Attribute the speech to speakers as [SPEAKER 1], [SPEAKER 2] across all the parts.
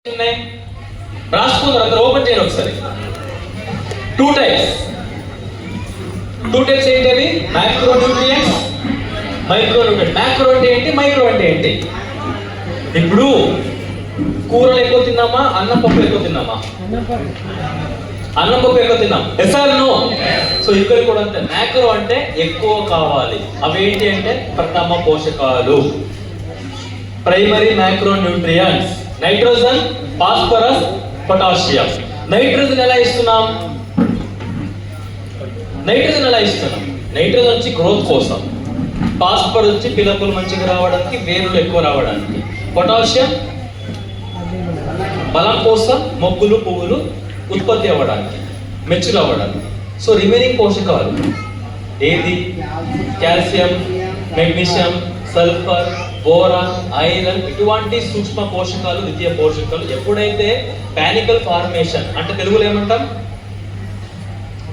[SPEAKER 1] రాసుకున్నారు అందరూ ఓపెన్ చేయండి ఒకసారి. టూ టైప్స్ ఏంటవి? Micro nutrients, micro nutrient. Macro అంటే ఏంటి, మైక్రో అంటే ఏంటి? ఇప్పుడు కూరలు ఎక్కువ తిన్నామా, అన్నం పప్పు ఎక్కువ తిన్నామా? అన్నం పప్పు ఎక్కువ తిన్నాం. Yes or no? సో ఇక్కడ కూడా అంతే. మ్యాక్రో అంటే ఎక్కువ కావాలి. అవి ఏంటి అంటే ప్రథమ పోషకాలు, primary micro nutrients. Nitrogen, phosphorus, potassium. Nitrogen ఎలా ఇస్తున్నాం? నైట్రోజన్ వచ్చి గ్రోత్ కోసం, ఫాస్ఫరస్ వచ్చి పిలకలు మంచిగా రావడానికి, వేరులు ఎక్కువ రావడానికి, పొటాషియం బలం కోసం, మొగ్గులు పువ్వులు ఉత్పత్తి అవ్వడానికి, మెచ్యూర్ అవ్వడానికి. సో రిమైనింగ్ పోషకాలు ఏది? Calcium, magnesium, sulphur, boron, iron, ఇటువంటి సూక్ష్మ పోషకాలు, ద్వితీయ పోషకాలు ఎప్పుడైతే పానికల్ ఫార్మేషన్ అంటే తెలుగులో ఏమంటాం,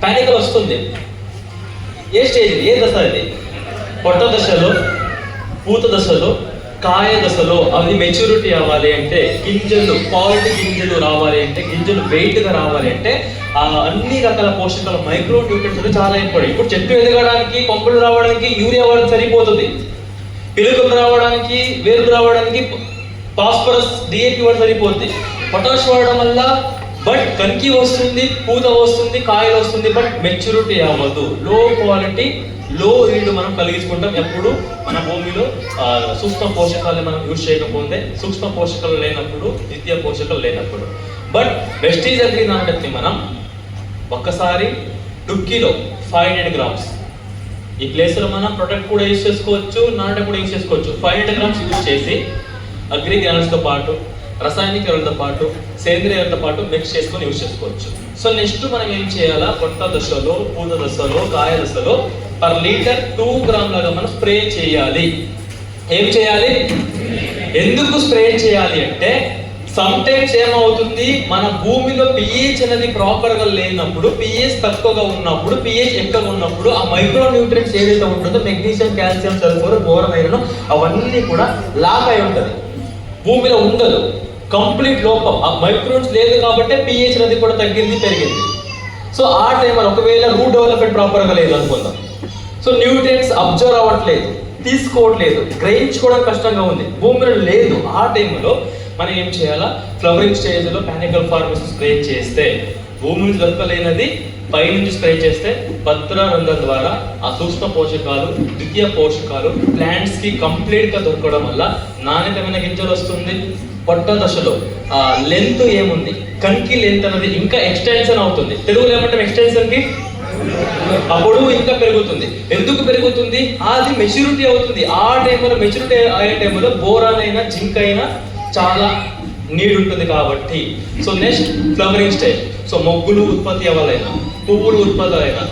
[SPEAKER 1] పానికల్ వస్తుంది. ఏ స్టేజ్, ఏ దశ ఇది? పొట్ట దశలో, పూత దశలో, కాయ దశలో. అవి మెచ్యూరిటీ అవ్వాలి అంటే, గింజలు క్వాలిటీ గింజలు రావాలి అంటే, గింజలు వెయిట్గా రావాలి అంటే అన్ని రకాల పోషకాలు మైక్రో న్యూట్రియంట్స్ చాలా ఇంపార్టెంట్. ఇప్పుడు చెట్టు ఎదగడానికి, పంపులు రావడానికి యూరియా వాడడం సరిపోతుంది. పిలుకలు రావడానికి, వేరులు రావడానికి ఫాస్ఫరస్, డిఏపి వాడు సరిపోతుంది. పొటాష్ వాడడం వల్ల బట్ కంకి వస్తుంది, పూత వస్తుంది, కాయలు వస్తుంది, బట్ మెచ్యూరిటీ అవ్వదు. లో క్వాలిటీ, లో ఈల్డ్ మనం కలిగించుకుంటాం ఎప్పుడు మన భూమిలో సూక్ష్మ పోషకాలు మనం యూజ్ చేయకపోతే, సూక్ష్మ పోషకాలు లేనప్పుడు, ద్వితీయ పోషకాలు లేనప్పుడు. బట్ వెస్టీజ్ అగ్రి నానబెట్టి మనం ఒక్కసారి డుక్కిలో 500 grams, ఈ ప్లేస్లో మనం ప్రొడక్ట్ కూడా యూజ్ చేసుకోవచ్చు, నానబెట్టి కూడా యూజ్ చేసుకోవచ్చు. 500 grams యూజ్ చేసి అగ్రి గ్రానుల్స్తో పాటు, రసాయనిక ఎరువులతో పాటు, సేంద్రియ ఎరువులతో పాటు మిక్స్ చేసుకొని యూజ్ చేసుకోవచ్చు. సో నెక్స్ట్ మనం ఏం చేయాలా? పొట్ట దశలో, పూత దశలో, కాయ దశలో పర్ లీటర్ 2 grams లాగా మనం స్ప్రే చేయాలి. ఏం చేయాలి? ఎందుకు స్ప్రే చేయాలి అంటే, సమ్ టైమ్స్ ఏమవుతుంది, మన భూమిలో పిహెచ్ అనేది ప్రాపర్ గా లేనప్పుడు, పిహెచ్ తక్కువగా ఉన్నప్పుడు, పిహెచ్ ఎక్కువగా ఉన్నప్పుడు ఆ మైక్రో న్యూట్రియంట్స్ ఏదైతే ఉంటుందో, magnesium, calcium, sulphur, boron, iron, అవన్నీ కూడా లాక్ అయి ఉంటుంది, భూమిలో ఉండదు. కంప్లీట్ లోపం. ఆ మైక్రోన్స్ లేదు కాబట్టి పిహెచ్ అనేది కూడా తగ్గింది, పెరిగింది. సో ఆ టైంలో ఒకవేళ రూట్ డెవలప్మెంట్ ప్రాపర్ గా లేదు అనుకుందాం, సో న్యూట్రియంట్స్ అబ్జర్వ్ అవ్వట్లేదు, తీసుకోవట్లేదు, గ్రహించుకోవడం కష్టంగా ఉంది, భూమిలో లేదు. ఆ టైంలో మనం ఏం చేయాలా? ఫ్లవరింగ్ స్టేజ్లో పానికల్ ఫార్మేషన్ స్ప్రే చేస్తే, భూమి నుంచి దొరకలేనది పైనుంచి స్ప్రే చేస్తే పత్ర రంధ్రం ద్వారా ఆ సూక్ష్మ పోషకాలు, ద్వితీయ పోషకాలు ప్లాంట్స్ కి కంప్లీట్ గా దొరకడం వల్ల నాణ్యతమైన గింజలు వస్తుంది. పొట్ట దశలో లెంత్ ఏముంది, కంకి లెంత్ అనేది ఇంకా ఎక్స్టెన్షన్ అవుతుంది. తెలుగులో ఏమంటాం ఎక్స్టెన్షన్ కి? అప్పుడు ఇంకా పెరుగుతుంది. ఎందుకు పెరుగుతుంది? అది మెచ్యూరిటీ అవుతుంది. ఆ టైంలో మెచ్యూరిటీ అయ్యే టైంలో బోరాన్ అయినా, జింక్ అయినా చాలా నీడ్ ఉంటుంది కాబట్టి. So next flowering stage. So మొగ్గులు ఉత్పత్తి అవ్వాలైనా, పువ్వులు ఉత్పత్తి అయినా,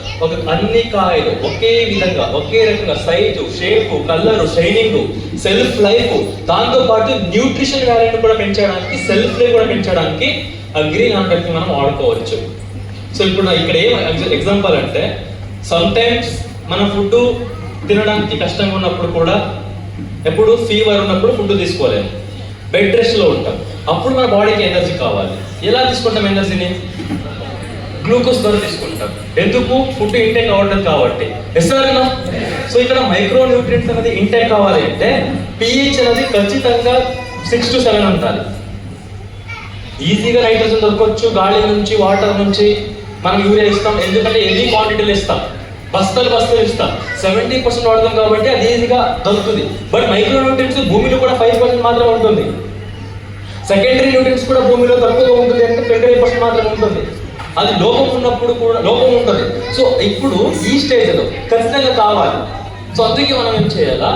[SPEAKER 1] అన్ని కాయలు ఒకే విధంగా, ఒకే రకంగా size, shape, colour, shining, self life, దాంతో పాటు న్యూట్రిషన్ వాల్యూని కూడా పెంచడానికి, సెల్ఫ్ లైఫ్ కూడా పెంచడానికి అగ్రి నానబెట్టి మనం వాడుకోవచ్చు. సో ఇప్పుడు ఇక్కడ ఏం ఎగ్జాంపుల్ అంటే, సమ్ టైమ్స్ మన ఫుడ్ తినడానికి కష్టంగా ఉన్నప్పుడు కూడా, ఎప్పుడు ఫీవర్ ఉన్నప్పుడు ఫుడ్ తీసుకోలేము, బెడ్ రెస్ట్ లో ఉంటాం, అప్పుడు మన బాడీకి ఎనర్జీ కావాలి. ఎలా తీసుకుంటాం ఎనర్జీని? గ్లూకోజ్ ద్వారా తీసుకుంటాం. ఎందుకు? ఫుడ్ ఇంటేక్ అవ్వడం కాబట్టి. ఎస్ఆర్నా? సో ఇక్కడ మైక్రో న్యూట్రియంట్స్ అనేది ఇంటేక్ కావాలి అంటే పిహెచ్ అనేది ఖచ్చితంగా 6 to 7 ఉండాలి. ఈజీగా నైట్రోజన్ దొరకవచ్చు, గాలి నుంచి, వాటర్ నుంచి. మనం యూరియా ఇస్తాం ఎందుకంటే ఎన్ని క్వాంటిటీలు ఇస్తాం, బస్తాలు ఇస్తాం, 70% వాడతాం కాబట్టి అది ఈజీగా దొరుకుతుంది. బట్ మైక్రో న్యూట్రియంట్స్ భూమిలో కూడా 5% మాత్రమే ఉంటుంది. సెకండరీ న్యూట్రియంట్స్ కూడా భూమిలో తక్కువగా ఉంటుంది అంటే 20% మాత్రమే ఉంటుంది. అది లోపం ఉన్నప్పుడు కూడా లోపం ఉంటుంది. సో ఇప్పుడు ఈ స్టేజ్లో ఖచ్చితంగా కావాలి. సో అందుకే మనం ఏం చేయాలా?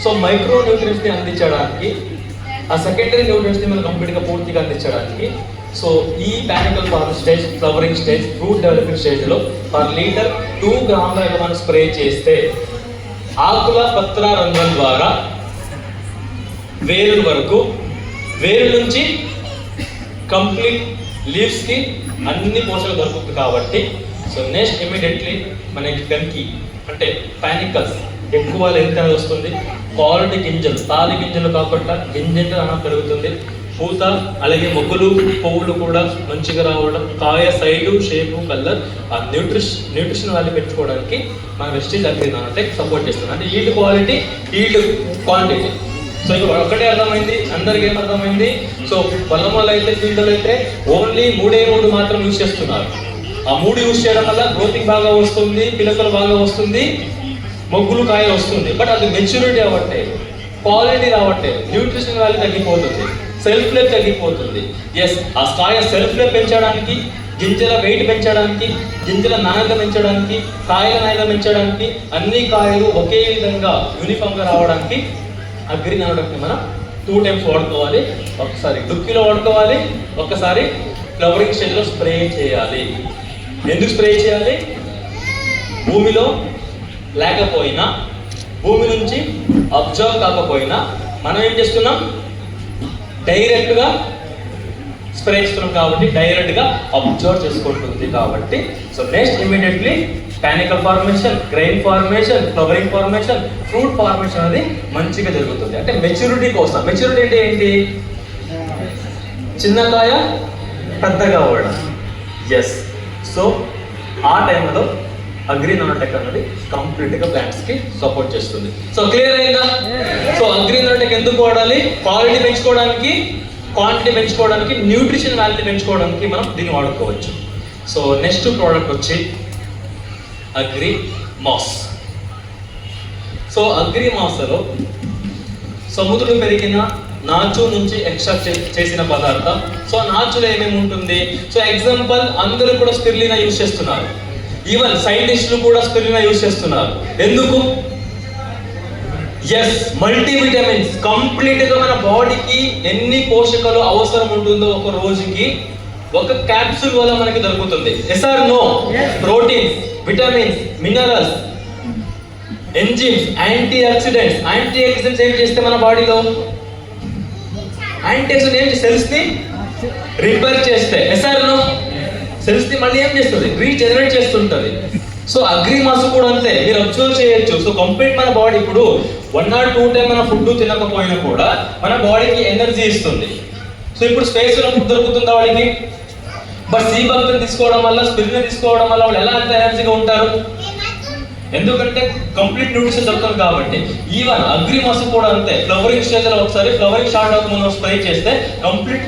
[SPEAKER 1] సో మైక్రో న్యూట్రియంట్స్ని అందించడానికి, ఆ సెకండరీ న్యూట్రియంట్స్ని మనం కంప్లీట్గా పూర్తిగా అందించడానికి, సో ఈ panicle form stage, flowering stage, fruit developing స్టేజ్లో పర్ లీటర్ 2 grams మనం స్ప్రే చేస్తే ఆకుల పత్ర రంధ్రం ద్వారా వేరు వరకు, వేరు నుంచి కంప్లీట్ లీవ్స్కి అన్ని పోషకాలు దొరుకుతుంది కాబట్టి. సో నెక్స్ట్ ఇమీడియట్లీ మనకి కంకి అంటే పానికల్స్ ఎక్కువ లెంత్ అనేది వస్తుంది. క్వాలిటీ గింజలు, తాలి గింజలు కాకుండా గింజలు అన్నం పెరుగుతుంది. పూత, అలాగే మొగ్గులు పువ్వులు కూడా మంచిగా రావడం, కాయ సైజు, షేపు, కలర్, ఆ న్యూట్రిషన్ వాల్యూ పెంచుకోవడానికి మన వెస్టీజ్ అగ్రి నానోటెక్ సపోర్ట్ చేస్తుంది. అంటే yield quality, yield quantity. So ఇక్కడ ఒకటే అర్థమైంది, అందరికి ఏం అర్థమైంది? సో పొలంలో అయితే, ఫీల్డ్లో అయితే ఓన్లీ 3 మాత్రం యూజ్ చేస్తున్నారు. ఆ 3 యూజ్ చేయడం వల్ల గ్రోతింగ్ బాగా వస్తుంది, పిలకలు బాగా వస్తుంది, మొగ్గులు కాయ వస్తుంది. బట్ అది మెచ్యూరిటీ అవ్వట్లేదు, క్వాలిటీ రావట్లేదు, న్యూట్రిషన్ వాల్యూ తగ్గిపోతుంది, సెల్ఫ్ లైఫ్ తగ్గిపోతుంది. ఎస్, ఆ కాయ సెల్ఫ్ లైఫ్ పెంచడానికి, గింజల వెయిట్ పెంచడానికి, గింజల నాణ్యత పెంచడానికి, కాయల నాణ్యత పెంచడానికి, అన్ని కాయలు ఒకే విధంగా యూనిఫామ్గా రావడానికి అగ్రి నానోటెక్ని మనం 2 టైమ్స్ వాడుకోవాలి. ఒకసారి దుక్కిలో వాడుకోవాలి, ఒకసారి ఫ్లవరింగ్ స్టేజ్లో స్ప్రే చేయాలి. ఎందుకు స్ప్రే చేయాలి? భూమిలో లేకపోయినా, భూమి నుంచి అబ్జర్వ్ కాకపోయినా మనం ఏం చేస్తున్నాం? డైరెక్ట్గా స్ప్రే చేస్తున్నాం కాబట్టి డైరెక్ట్గా అబ్జర్వ్ చేసుకుంటుంది కాబట్టి. So next immediately panicle formation, grain formation, flowering formation, fruit formation అనేది మంచిగా జరుగుతుంది. అంటే మెచ్యూరిటీ కోసం. మెచ్యూరిటీ అంటే ఏంటి? చిన్నకాయ పెద్దగా అవ్వడం. ఎస్, సో ఆ టైంలో అగ్రి నానోటెక్ అనేది కంప్లీట్గా ప్లాంట్స్కి సపోర్ట్ చేస్తుంది. సో క్లియర్ అయిందా? సో అగ్రి నానోటెక్ ఎందుకు వాడాలి? క్వాలిటీ పెంచుకోవడానికి, క్వాంటిటీ పెంచుకోవడానికి, న్యూట్రిషన్ వాల్యూ పెంచుకోవడానికి మనం దీన్ని వాడుకోవచ్చు. సో నెక్స్ట్ ప్రోడక్ట్ వచ్చి agri mass. So agri Maslow సముద్రం పెరిగిన నాచు నుంచి ఎక్స్ట్రాక్ట్ చేసిన పదార్థం. సో నాచులో ఏమేమి ఉంటుంది? సో ఎగ్జాంపుల్, అందరూ కూడా స్పిరులినా యూజ్ చేస్తున్నారు. ఈవెన్ సైంటిస్టులు కూడా స్పిరులినా యూజ్ చేస్తున్నారు. ఎందుకు? Yes, multivitamins. కంప్లీట్గా మన బాడీకి ఎన్ని పోషకాలు అవసరం ఉంటుందో ఒక రోజుకి ఒక క్యాప్సూల్ వల్ల మనకి దొరుకుతుంది. Yes or no? Proteins, vitamins, minerals, enzymes, anti oxidants. Anti oxidants ఏం చేస్తే మన బాడీలో? యాంటీ ఆక్సిడెంట్ ఏం సెల్స్ ని రిపేర్ చేస్తే. Yes or no? సెల్స్ ని మళ్ళీ ఏం చేస్తుంది? రీజనరేట్ చేస్తుంటది. సో అగ్రి మాస్ కూడా అంతే, మీరు అబ్జర్వ్ చేయొచ్చు. సో కంప్లీట్ మన బాడీ ఇప్పుడు 1 or 2 టైం మన ఫుడ్ తినకపోయినా కూడా మన బాడీకి ఎనర్జీ ఇస్తుంది. సో ఇప్పుడు స్పేస్ లో ఫుడ్ దొరుకుతుందా వాడికి? బట్ సీ బల్బ్ తీసుకోవడం వల్ల, స్పిరులినా తీసుకోవడం వల్ల వాళ్ళు ఎలా అంత ఎనర్జీగా ఉంటారు? ఎందుకంటే కంప్లీట్ న్యూట్రిషన్ దొరుకుతుంది కాబట్టి. ఈవెన్ అగ్రి మాస్ కూడా అంతే. ఫ్లవరింగ్ స్టేజ్ లో ఒకసారి ఫ్లవరింగ్ స్టార్ట్ అవుతుంది స్ప్రే చేస్తే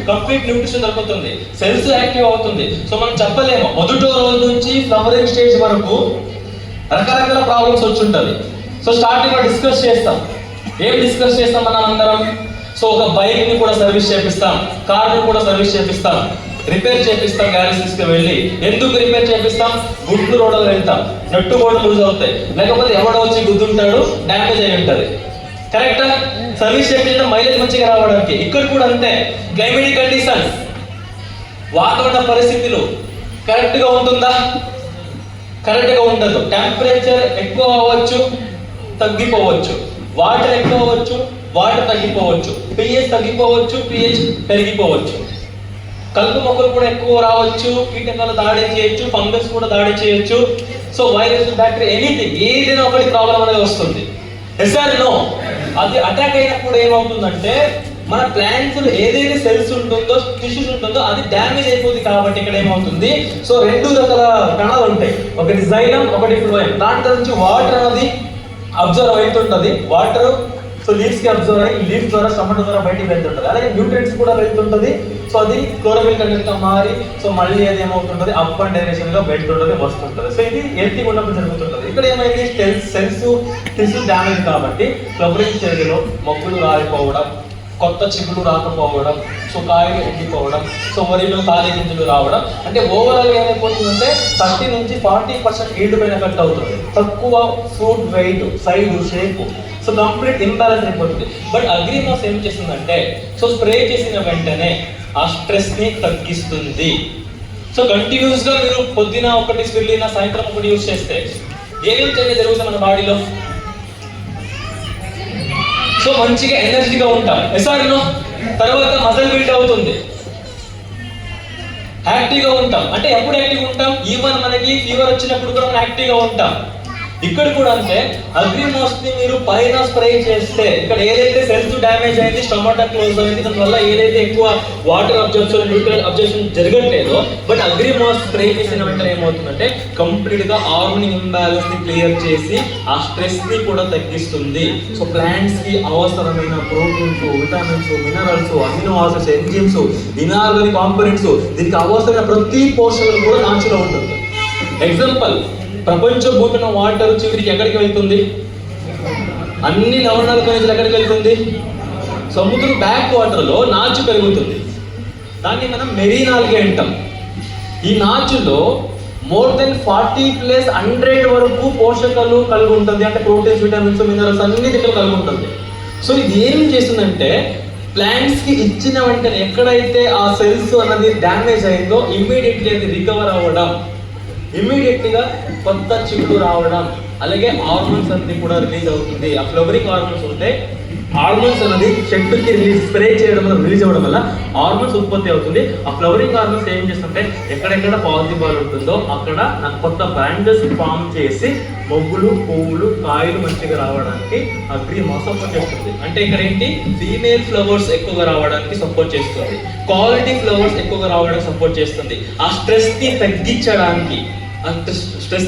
[SPEAKER 1] కంప్లీట్ న్యూట్రిషన్ దొరుకుతుంది, సెల్స్ యాక్టివ్ అవుతుంది. సో మనం చెప్పలేము, మొదటి రోజు నుంచి ఫ్లవరింగ్ స్టేజ్ వరకు రకరకాల ప్రాబ్లమ్స్ వచ్చి ఉంటుంది. సో స్టార్టింగ్ లో డిస్కస్ చేస్తాం. ఏం డిస్కస్ చేస్తాం మనం అందరం? సో ఒక బైక్ ని కూడా సర్వీస్ చేపిస్తాం, కార్ ని కూడా సర్వీస్ చేపిస్తాం, రిపేర్ చేపిస్తాం గ్యారేజ్ తీసుకువెళ్ళి. ఎందుకు రిపేర్ చేపిస్తాం? గుడ్లు రోడ్లు వెళ్తాం, నట్టు కూడా లూజ్ అవుతాయి, లేకపోతే ఎవడో వచ్చి గుద్దుంటాడు, డ్యామేజ్ అయి ఉంటుంది. కరెక్టా? సర్వీస్ చేపించడం మైలేజ్ మంచిగా రావడానికి. ఇక్కడ కూడా అంతే. క్లైమేటిక్ కండిషన్స్, వాతావరణ పరిస్థితులు కరెక్ట్గా ఉంటుందా? కరెక్ట్గా ఉండదు. టెంపరేచర్ ఎక్కువ అవ్వచ్చు, తగ్గిపోవచ్చు. వాటర్ ఎక్కువ అవ్వచ్చు, వాటర్ తగ్గిపోవచ్చు. పిహెచ్ తగ్గిపోవచ్చు, పిహెచ్ పెరిగిపోవచ్చు. కలుపు మొక్కలు కూడా ఎక్కువ రావచ్చు, కీటకాలు దాడి చేయొచ్చు, ఫంగస్ కూడా దాడి చేయొచ్చు. సో వైరస్, బ్యాక్టీరియా, ఎనీథింగ్, ఏదైనా ఒకటి ప్రాబ్లం అనేది వస్తుంది. Yes or no? అది అటాక్ అయినప్పుడు ఏమవుతుందంటే మన ప్లాంట్స్ ఏదైతే సెల్స్ ఉంటుందో, టిష్యూస్ ఉంటుందో అది డ్యామేజ్ అయిపోతుంది. కాబట్టి ఇక్కడ ఏమవుతుంది? సో 2 రకాల కణాలు ఉంటాయి, ఒకటి జైలం, ఒకటి ఫ్లోయం. దాంట్లో నుంచి వాటర్ అనేది అబ్జర్వ్ అవుతుంటుంది. వాటర్ సో లీవ్స్ కి అబ్జర్వ్ అయ్యి లీవ్స్ ద్వారా స్టమక్ ద్వారా బయటికి వెళ్తుంటుంది. అలాగే న్యూట్రియంట్స్ కూడా వెళ్తుంటుంది. సో అది క్లోరోఫిల్ కంటెంట్ గా మారి సో మళ్ళీ అది ఏమవుతుంటుంది? అప్ అండ్ డైరెక్షన్ గా వెళ్తుంటుంది, వస్తుంటుంది. సో ఇది హెల్తీ ఉన్నప్పుడు జరుగుతుంటుంది. ఇక్కడ ఏమైంది? సెల్స్ టిష్యూ డ్యామేజ్ కాబట్టి ఫ్లవరింగ్ స్టేజ్ లో మొగ్గులు రాలిపోవడం, కొత్త చిగులు రాకపోవడం, సో కాయలు ఎండిపోవడం, సో వరిలో తాలి గింజలు రావడం. అంటే ఓవరాల్ ఏమైపోతుందంటే 30 నుంచి 40% ఈల్డ్ పైన కట్ అవుతుంది. తక్కువ fruit weight, size, shape. So complete imbalance అయిపోతుంది. బట్ అగ్రి మాస్ ఏం చేస్తుందంటే సో స్ప్రే చేసిన వెంటనే ఆ స్ట్రెస్ ని తగ్గిస్తుంది. సో కంటిన్యూస్ గా మీరు పొద్దున ఒకటి స్పిరులినా, సాయంత్రం ఒకటి యూజ్ చేస్తే ఏమేమి చేంజ్ జరుగుతుంది మన బాడీలో? సో మంచిగా ఎనర్జీగా ఉంటాం. ఎస్ఆర్నో? తర్వాత మజిల్ బిల్డ్ అవుతుంది, యాక్టివ్గా ఉంటాం. అంటే ఎప్పుడు యాక్టివ్గా ఉంటాం? ఈవెన్ మనకి ఫీవర్ వచ్చినప్పుడు కూడా మనం యాక్టివ్గా ఉంటాం. ఇక్కడ కూడా అంతే, అగ్రిమాస్ ని మీరు పైన స్ప్రే చేస్తే ఇక్కడ ఏదైతే సెల్స్ డ్యామేజ్ అయింది, స్టొమాటా క్లోజ్ అయింది, దానివల్ల ఏదైతే ఎక్కువ వాటర్ అబ్జర్ప్షన్, న్యూట్రియల్ అబ్జర్ప్షన్ జరగట్లేదో, బట్ అగ్రిమాస్ స్ప్రే చేసిన వెంటనే ఏమవుతుందంటే కంప్లీట్ గా హార్మోన్ ఇంబ్యాలెన్స్ ని క్లియర్ చేసి ఆ స్ట్రెస్ ని కూడా తగ్గిస్తుంది. సో ప్లాంట్స్ కి అవసరమైన proteins, vitamins, minerals, amino acids, enzymes, inorganic components, దీనికి అవసరమైన ప్రతి పోషకాలు కూడా నాచులో ఉంటుంది. ఎగ్జాంపుల్, ప్రపంచం భూమిన వాటర్ చివరికి ఎక్కడికి వెళ్తుంది? అన్ని లవణాల ఖనిజాలు ఎక్కడికి వెళ్తుంది? సముద్రం బ్యాక్ వాటర్ లో నాచు పెరుగుతుంది, దాన్ని మనం మెరీన్ ఆల్గే అంటాం. ఈ నాచులో మోర్ దెన్ 40+100 వరకు పోషకాలు కలిగి ఉంటుంది, అంటే ప్రోటీన్స్, విటమిన్స్, మినరల్స్ అన్ని దీంట్లో కలిగి ఉంటుంది. సో ఇది ఏం చేస్తుందంటే ప్లాంట్స్ కి ఇచ్చిన వెంటనే ఎక్కడైతే ఆ సెల్స్ అన్నది డ్యామేజ్ అయిందో ఇమ్మీడియట్లీ అది రికవర్ అవ్వడం, ఇమ్మీడియట్లీగా కొత్త చిగురు రావడం, అలాగే హార్మోన్స్ అన్ని కూడా రిలీజ్ అవుతుంది. ఆ ఫ్లవరింగ్ హార్మోన్స్ ఉంటే హార్మోన్స్ అనేది చెట్టుకి స్ప్రే చేయడం వల్ల, రిలీజ్ అవ్వడం వల్ల హార్మోన్స్ ఉత్పత్తి అవుతుంది. ఆ ఫ్లవరింగ్ హార్మోన్స్ ఏం చేస్తుంటే ఎక్కడెక్కడ పాజిటివ్ బాల్ ఉంటుందో అక్కడ నాకు కొత్త బ్రాంచెస్ ఫామ్ చేసి మొగ్గులు, పువ్వులు, కాయలు మంచిగా రావడానికి అగ్రిమాస్ సపోర్ట్ చేస్తుంది. అంటే ఇక్కడ ఏంటి, ఫీమేల్ ఫ్లవర్స్ ఎక్కువగా రావడానికి సపోర్ట్ చేస్తుంది, క్వాలిటీ ఫ్లవర్స్ ఎక్కువగా రావడానికి సపోర్ట్ చేస్తుంది. ఆ స్ట్రెస్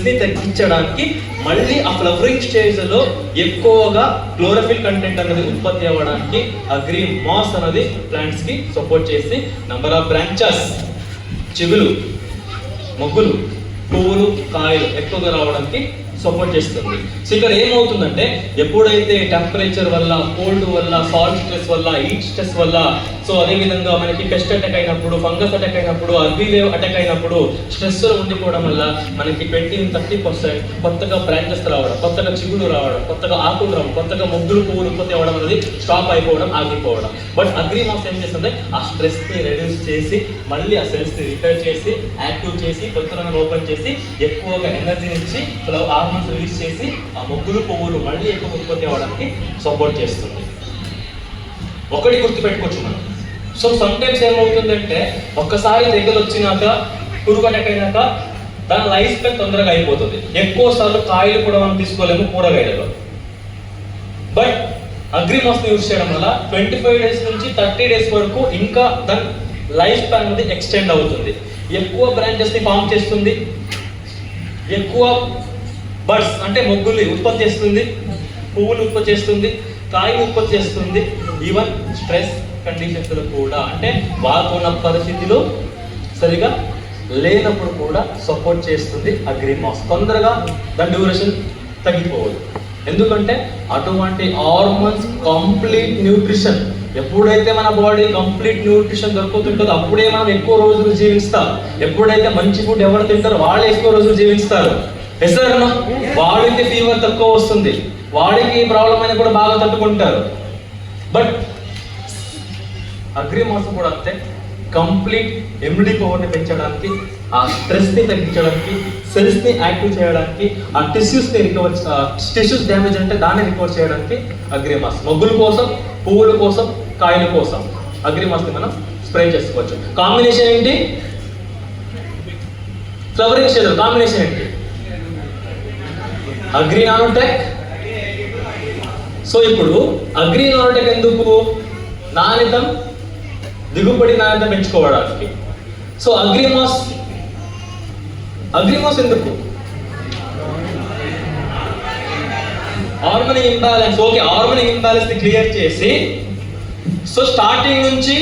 [SPEAKER 1] ని తగ్గించడానికి మళ్ళీ ఆ ఫ్లవరింగ్ స్టేజ్ లో ఎక్కువగా క్లోరోఫిల్ కంటెంట్ అనేది ఉత్పత్తి అవ్వడానికి అగ్రిమాస్ అనేది ప్లాంట్స్ కి సపోర్ట్ చేసి నంబర్ ఆఫ్ బ్రాంచెస్, చిగులు, మొగ్గులు, పువ్వులు, కాయలు ఎక్కువగా రావడానికి సపోర్ట్ చేస్తుంది. సో ఇక్కడ ఏమవుతుందంటే ఎప్పుడైతే టెంపరేచర్ వల్ల, కోల్డ్ వల్ల, సాల్ట్ స్ట్రెస్ వల్ల, హీట్ స్ట్రెస్ వల్ల, సో అదేవిధంగా మనకి పెస్ట్ అటాక్ అయినప్పుడు, ఫంగస్ అటాక్ అయినప్పుడు, అర్బీ వేవ్ అటాక్ అయినప్పుడు స్ట్రెస్ ఉండిపోవడం వల్ల మనకి 20-30% కొత్తగా బ్రాంచెస్ రావడం, కొత్తగా చిగులు రావడం, కొత్తగా ఆకులు రావడం, కొత్తగా మొగ్గులు, పువ్వులు ఉత్పత్తి అవ్వడం అనేది స్టాప్ అయిపోవడం, ఆగిపోవడం. బట్ అగ్రిమాస్ ఏం చేస్తుంది, ఆ స్ట్రెస్ ని రెడ్యూస్ చేసి మళ్ళీ ఆ సెల్స్ ని రిపేర్ చేసి, యాక్టివ్ చేసి, కొత్తగా ఓపెన్ చేసి, ఎక్కువగా ఎనర్జీ ఇచ్చి, హార్మోన్స్ రిలీజ్ చేసి ఆ మొగ్గులు, పువ్వులు మళ్ళీ ఎక్కువ ఉత్పత్తి అవ్వడానికి సపోర్ట్ చేస్తుంది. ఒకటి గుర్తుపెట్టుకోవచ్చు మనం. సో సమ్ టైమ్స్ ఏమవుతుందంటే ఒక్కసారి తెగులు వచ్చినాక, పురుగు అటాక్ అయినాక దాని లైఫ్ స్పాన్ తొందరగా అయిపోతుంది. ఎక్కువ సార్లు కాయలు కూడా మనం తీసుకోలేము కూరగాయలలో. బట్ అగ్రిమాస్ యూజ్ చేయడం వల్ల 25 days నుంచి 30 days వరకు ఇంకా దాని లైఫ్ స్పాన్ అనేది ఎక్స్టెండ్ అవుతుంది. ఎక్కువ బ్రాంచెస్ ని ఫామ్ చేస్తుంది, ఎక్కువ బర్డ్స్ అంటే మొగ్గులు ఉత్పత్తి చేస్తుంది, పువ్వులు ఉత్పత్తి చేస్తుంది, కాయలు ఉత్పత్తి చేస్తుంది. ఈవెన్ స్ట్రెస్ కండిషన్స్ లో కూడా, అంటే వాతావరణ పరిస్థితులు సరిగా లేనప్పుడు కూడా సపోర్ట్ చేస్తుంది అగ్రిమాస్. తొందరగా దాని డ్యూరేషన్ తగ్గిపోవద్దు, ఎందుకంటే అటువంటి హార్మోన్స్ కంప్లీట్ న్యూట్రిషన్, ఎప్పుడైతే మన బాడీ కంప్లీట్ న్యూట్రిషన్ దొరుకుతుంటుందో అప్పుడే మనం ఎక్కువ రోజులు జీవిస్తాం. ఎప్పుడైతే మంచి ఫుడ్ ఎవరు తింటారో వాళ్ళే ఎక్కువ రోజులు జీవిస్తారు. ఎస్ఆర్నా వాడికి ఫీవర్ తక్కువ వస్తుంది, వాడికి ప్రాబ్లం అయినా కూడా బాగా తట్టుకుంటారు. బట్ అగ్రిమాస్ కూడా అంతే, కంప్లీట్ ఇమ్యూనిటీ పవర్ని పెంచడానికి, ఆ స్ట్రెస్ని తగ్గించడానికి, సెల్స్ని యాక్టివ్ చేయడానికి, ఆ టిష్యూస్ డ్యామేజ్ అంటే దాన్ని రికవర్ చేయడానికి అగ్రిమాస్. మొగ్గుల కోసం, పువ్వుల కోసం, కాయల కోసం అగ్రిమాస్ని మనం స్ప్రే చేసుకోవచ్చు. కాంబినేషన్ ఏంటి? ఫ్లవరింగ్ స్టేజ్ కాంబినేషన్ ఏంటి? Agri nanotech. సో ఇప్పుడు అగ్రి నానోటెక్ ఎందుకు? నాణ్యత, దిగుబడి నాణ్యత పెంచుకోవడానికి. సో అగ్రిమాస్ ఎందుకు? Hormone imbalance. Okay, hormone imbalance ని క్లియర్ చేసి, సో స్టార్టింగ్ నుంచి,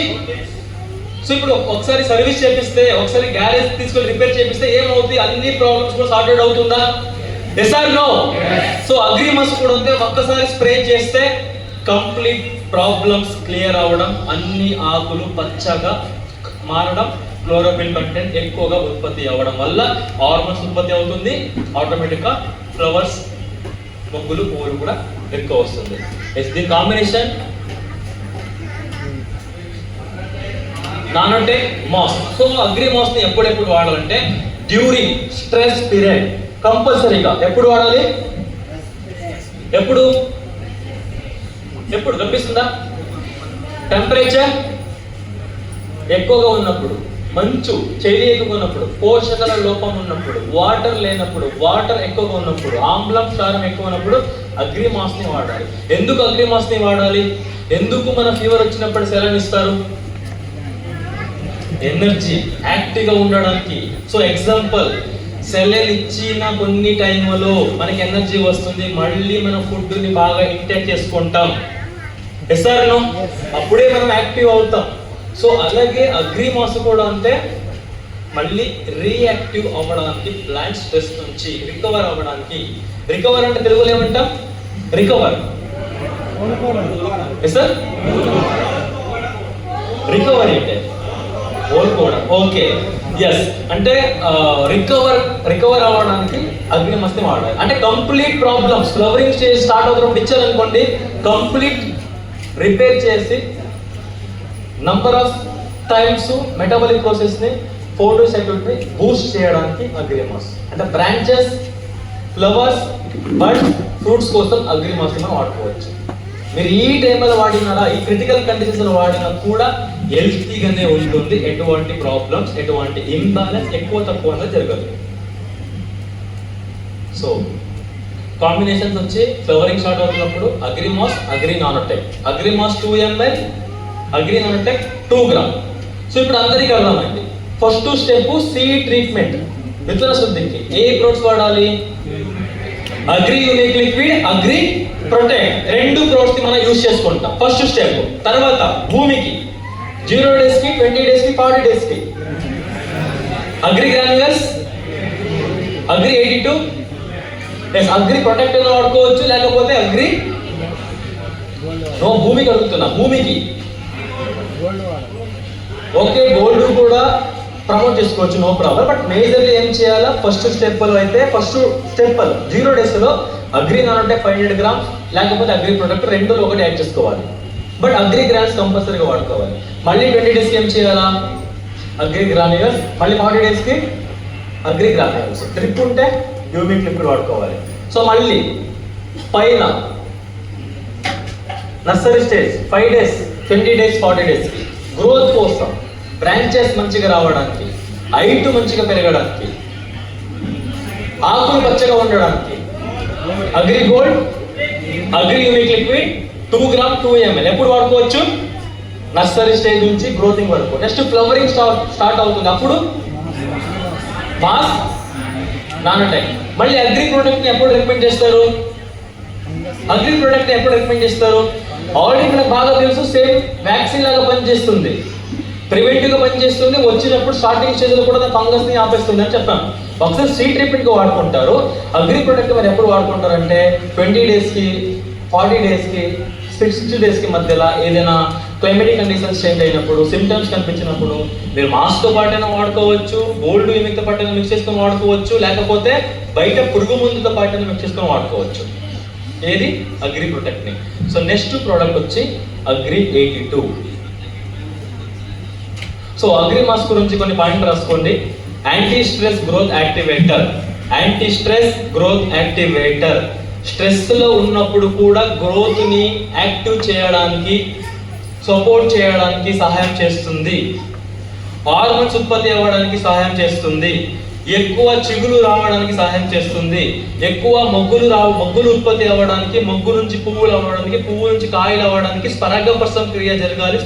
[SPEAKER 1] సో ఇప్పుడు ఒకసారి సర్వీస్ చేపిస్తే, ఒకసారి గ్యారేజ్ తీసుకొని రిపేర్ చేపిస్తే ఏమవుతుంది? అన్ని ప్రాబ్లమ్స్ కూడా సార్ట్ అవుట్ అవుతుందా? Yes or no? So Agrimass కూడా ఉంటే ఒక్కసారి స్ప్రే చేస్తే కంప్లీట్ ప్రాబ్లమ్స్ క్లియర్ అవ్వడం, అన్ని ఆకులు పచ్చగా మారడం, క్లోరోఫిల్ కంటెంట్ ఎక్కువగా ఉత్పత్తి అవ్వడం వల్ల హార్మోన్స్ ఉత్పత్తి అవుతుంది, ఆటోమేటిక్గా ఫ్లవర్స్, మొగ్గులు, పువ్వులు కూడా ఎక్కువ వస్తుంది. దీని కాంబినేషన్ నానోటెక్ మాస్. సో అగ్రిమాస్ ని ఎప్పుడెప్పుడు వాడాలంటే డ్యూరింగ్ స్ట్రెస్ పీరియడ్ కంపల్సరీగా. ఎప్పుడు వాడాలి? ఎప్పుడు కనిపిస్తుందా? టెంపరేచర్ ఎక్కువగా ఉన్నప్పుడు, మంచు చలి ఎక్కువగా ఉన్నప్పుడు, పోషకాల లోపం ఉన్నప్పుడు, వాటర్ లేనప్పుడు, వాటర్ ఎక్కువగా ఉన్నప్పుడు, ఆమ్లం క్షారం ఎక్కువ ఉన్నప్పుడు అగ్రిమాస్ని వాడాలి. ఎందుకు అగ్రిమాస్ని వాడాలి? ఎందుకు మన ఫీవర్ వచ్చినప్పుడు సెలైన్ ఇస్తారు? ఎనర్జీ, యాక్టివ్గా ఉండడానికి. సో ఎగ్జాంపుల్, సెలైన్ ఇచ్చిన కొన్ని టైంలో మనకి ఎనర్జీ వస్తుంది, మళ్ళీ మన ఫుడ్ని బాగా ఇంటేక్ చేసుకుంటాం. ఎస్ఆర్నో అప్పుడే మనం యాక్టివ్ అవుతాం. సో అలాగే అగ్రిమాస్ కూడా అంతే, మళ్ళీ రియాక్టివ్ అవ్వడానికి, ప్లాంట్ స్ట్రెస్ నుంచి రికవర్ అవ్వడానికి. రికవర్ అంటే తెలుగులో ఏమంటాం? రికవర్ సార్, రికవరీ అంటే కోలుకోవడం. ఓకే, ఎస్, అంటే రికవర్ అవ్వడానికి అగ్రిమాస్ని వాడాలి. అంటే complete problems flowering stage start అవుతున్నప్పుడు ఇచ్చారనుకోండి, కంప్లీట్ రిపేర్ చేసి నంబర్ ఆఫ్ టైమ్స్ మెటబాలిక్ ప్రాసెస్ని, ఫోటోసైకిల్ని బూస్ట్ చేయడానికి అగ్రిమాస్. అంటే బ్రాంచెస్, ఫ్లవర్స్, బడ్, ఫ్రూట్స్ కోసం అగ్రిమాస్ని మనం వాడుకోవచ్చు. మీరు ఈ టైంలో వాడినారా, ఈ క్రిటికల్ కండిషన్స్లో వాడినా కూడా హెల్తీగానే ఉంటుంది. ఎటువంటి ప్రాబ్లమ్స్, ఎటువంటి ఇంబ్యాలెన్స్ ఎక్కువ తక్కువ అనేది జరగదు. సో కాంబినేషన్స్ వచ్చి ఫ్లవరింగ్ స్టార్ట్ అవుతున్నప్పుడు Agrimas, Agrinanotech. Agrimas 2 ml, Agrinanotech 2 gram. So ఇప్పుడు అందరికీ అర్థమైంది. ఫస్ట్ స్టెప్ సీడ్ ట్రీట్మెంట్, విత్తన శుద్ధికి ఏ ప్రోడక్ట్స్ వాడాలి? Agri unique liquid, Agri Protect, 2 products మనం యూజ్ చేసుకుంటాం ఫస్ట్ స్టెప్. తర్వాత భూమికి 0 days కి, 20 days కి, 40 days కి అగ్రి గ్రాన్యులస్, అగ్రి 82, అగ్రి ప్రొటెక్ట్ వాడుకోవచ్చు, లేకపోతే అగ్రి భూమికి అడుగుతున్నా, భూమికి ఓకే గోల్డ్ కూడా ప్రమోట్ చేసుకోవచ్చు, నో ప్రాబ్లం. బట్ మేజర్లీ ఏం చేయాలా? ఫస్ట్ స్టెప్లో అయితే, ఫస్ట్ స్టెప్ 0 days లో అగ్రి నానోటెక్ 500 grams, లేకపోతే అగ్రి ప్రొడక్ట్ 2లో ఒకటి యాడ్ చేసుకోవాలి. బట్ అగ్రి గ్రాన్స్ కంపల్సరీగా వాడుకోవాలి. మళ్ళీ 20 days కి ఏం చేయాలా? అగ్రి గ్రాన్యులస్, మళ్ళీ 40 days కి అగ్రి గ్రాన్యులస్. ట్రిప్ ఉంటే యూనిక్ లిక్విడ్ వాడుకోవాలి. సో మళ్ళీ పైన nursery stage 5 days, 20 days, 40 days కి గ్రోత్ కోసం, బ్రాంచెస్ మంచిగా రావడానికి, హైట్ మంచిగా పెరగడానికి, ఆకులు పచ్చగా ఉండడానికి agri gold, agri unique liquid 2 gram 2 ml ఎప్పుడు వాడుకోవచ్చు? నర్సరీ స్టేజ్ నుంచి గ్రోతింగ్ వరకు. నెక్స్ట్ ఫ్లవరింగ్ స్టార్ట్ అవుతుంది, అప్పుడు మాస్, నానోటెక్. మళ్ళీ అగ్రి ప్రొడక్ట్ని ఎప్పుడు రికమెండ్ చేస్తారు? అగ్రి ప్రొడక్ట్ని ఎప్పుడు రికమెండ్ చేస్తారు? ఆల్రెడీ మనకు బాగా తెలుసు, సేమ్ వ్యాక్సిన్ లాగా పనిచేస్తుంది, ప్రివెంటివ్గా పనిచేస్తుంది. వచ్చినప్పుడు స్టార్టింగ్ స్టేజ్లో కూడా ఫంగస్ని ఆపేస్తుంది అని చెప్పాను. ఒకసారి సీడ్ ట్రీట్మెంట్గా వాడుకుంటారు. అగ్రి ప్రొడక్ట్ మరి ఎప్పుడు వాడుకుంటారంటే 20 days కి, 40 days కి, 60 days కి మధ్యలో ఏదైనా క్లైమేటిక్ కండిషన్స్ చేంజ్ అయినప్పుడు, సిమ్టమ్స్ కనిపించినప్పుడు మీరు మాస్క్తో పాటైనా వాడుకోవచ్చు, గోల్డ్ యూనిక్తో పాటైనా మిక్స్ చేసుకొని వాడుకోవచ్చు, లేకపోతే బయట పురుగు మందుతో పాటైనా మిక్స్ చేసుకొని వాడుకోవచ్చు. ఏది? అగ్రి ప్రొటెక్ట్ని. సో నెక్స్ట్ ప్రోడక్ట్ వచ్చి అగ్రి 82. సో అగ్రిమాస్ గురించి కొన్ని పాయింట్ రాసుకోండి. Anti stress growth activator, anti stress growth activator. స్ట్రెస్లో ఉన్నప్పుడు కూడా గ్రోత్ని యాక్టివ్ చేయడానికి, సపోర్ట్ చేయడానికి సహాయం చేస్తుంది. హార్మోన్స్ ఉత్పత్తి అవ్వడానికి సహాయం చేస్తుంది. ఎక్కువ చిగులు రావడానికి సహాయం చేస్తుంది. ఎక్కువ మొగ్గులు ఉత్పత్తి అవ్వడానికి, మొగ్గు నుంచి పువ్వులు అవ్వడానికి, పువ్వు నుంచి కాయలు అవ్వడానికి పరాగపర్శం క్రియ జరగాలి.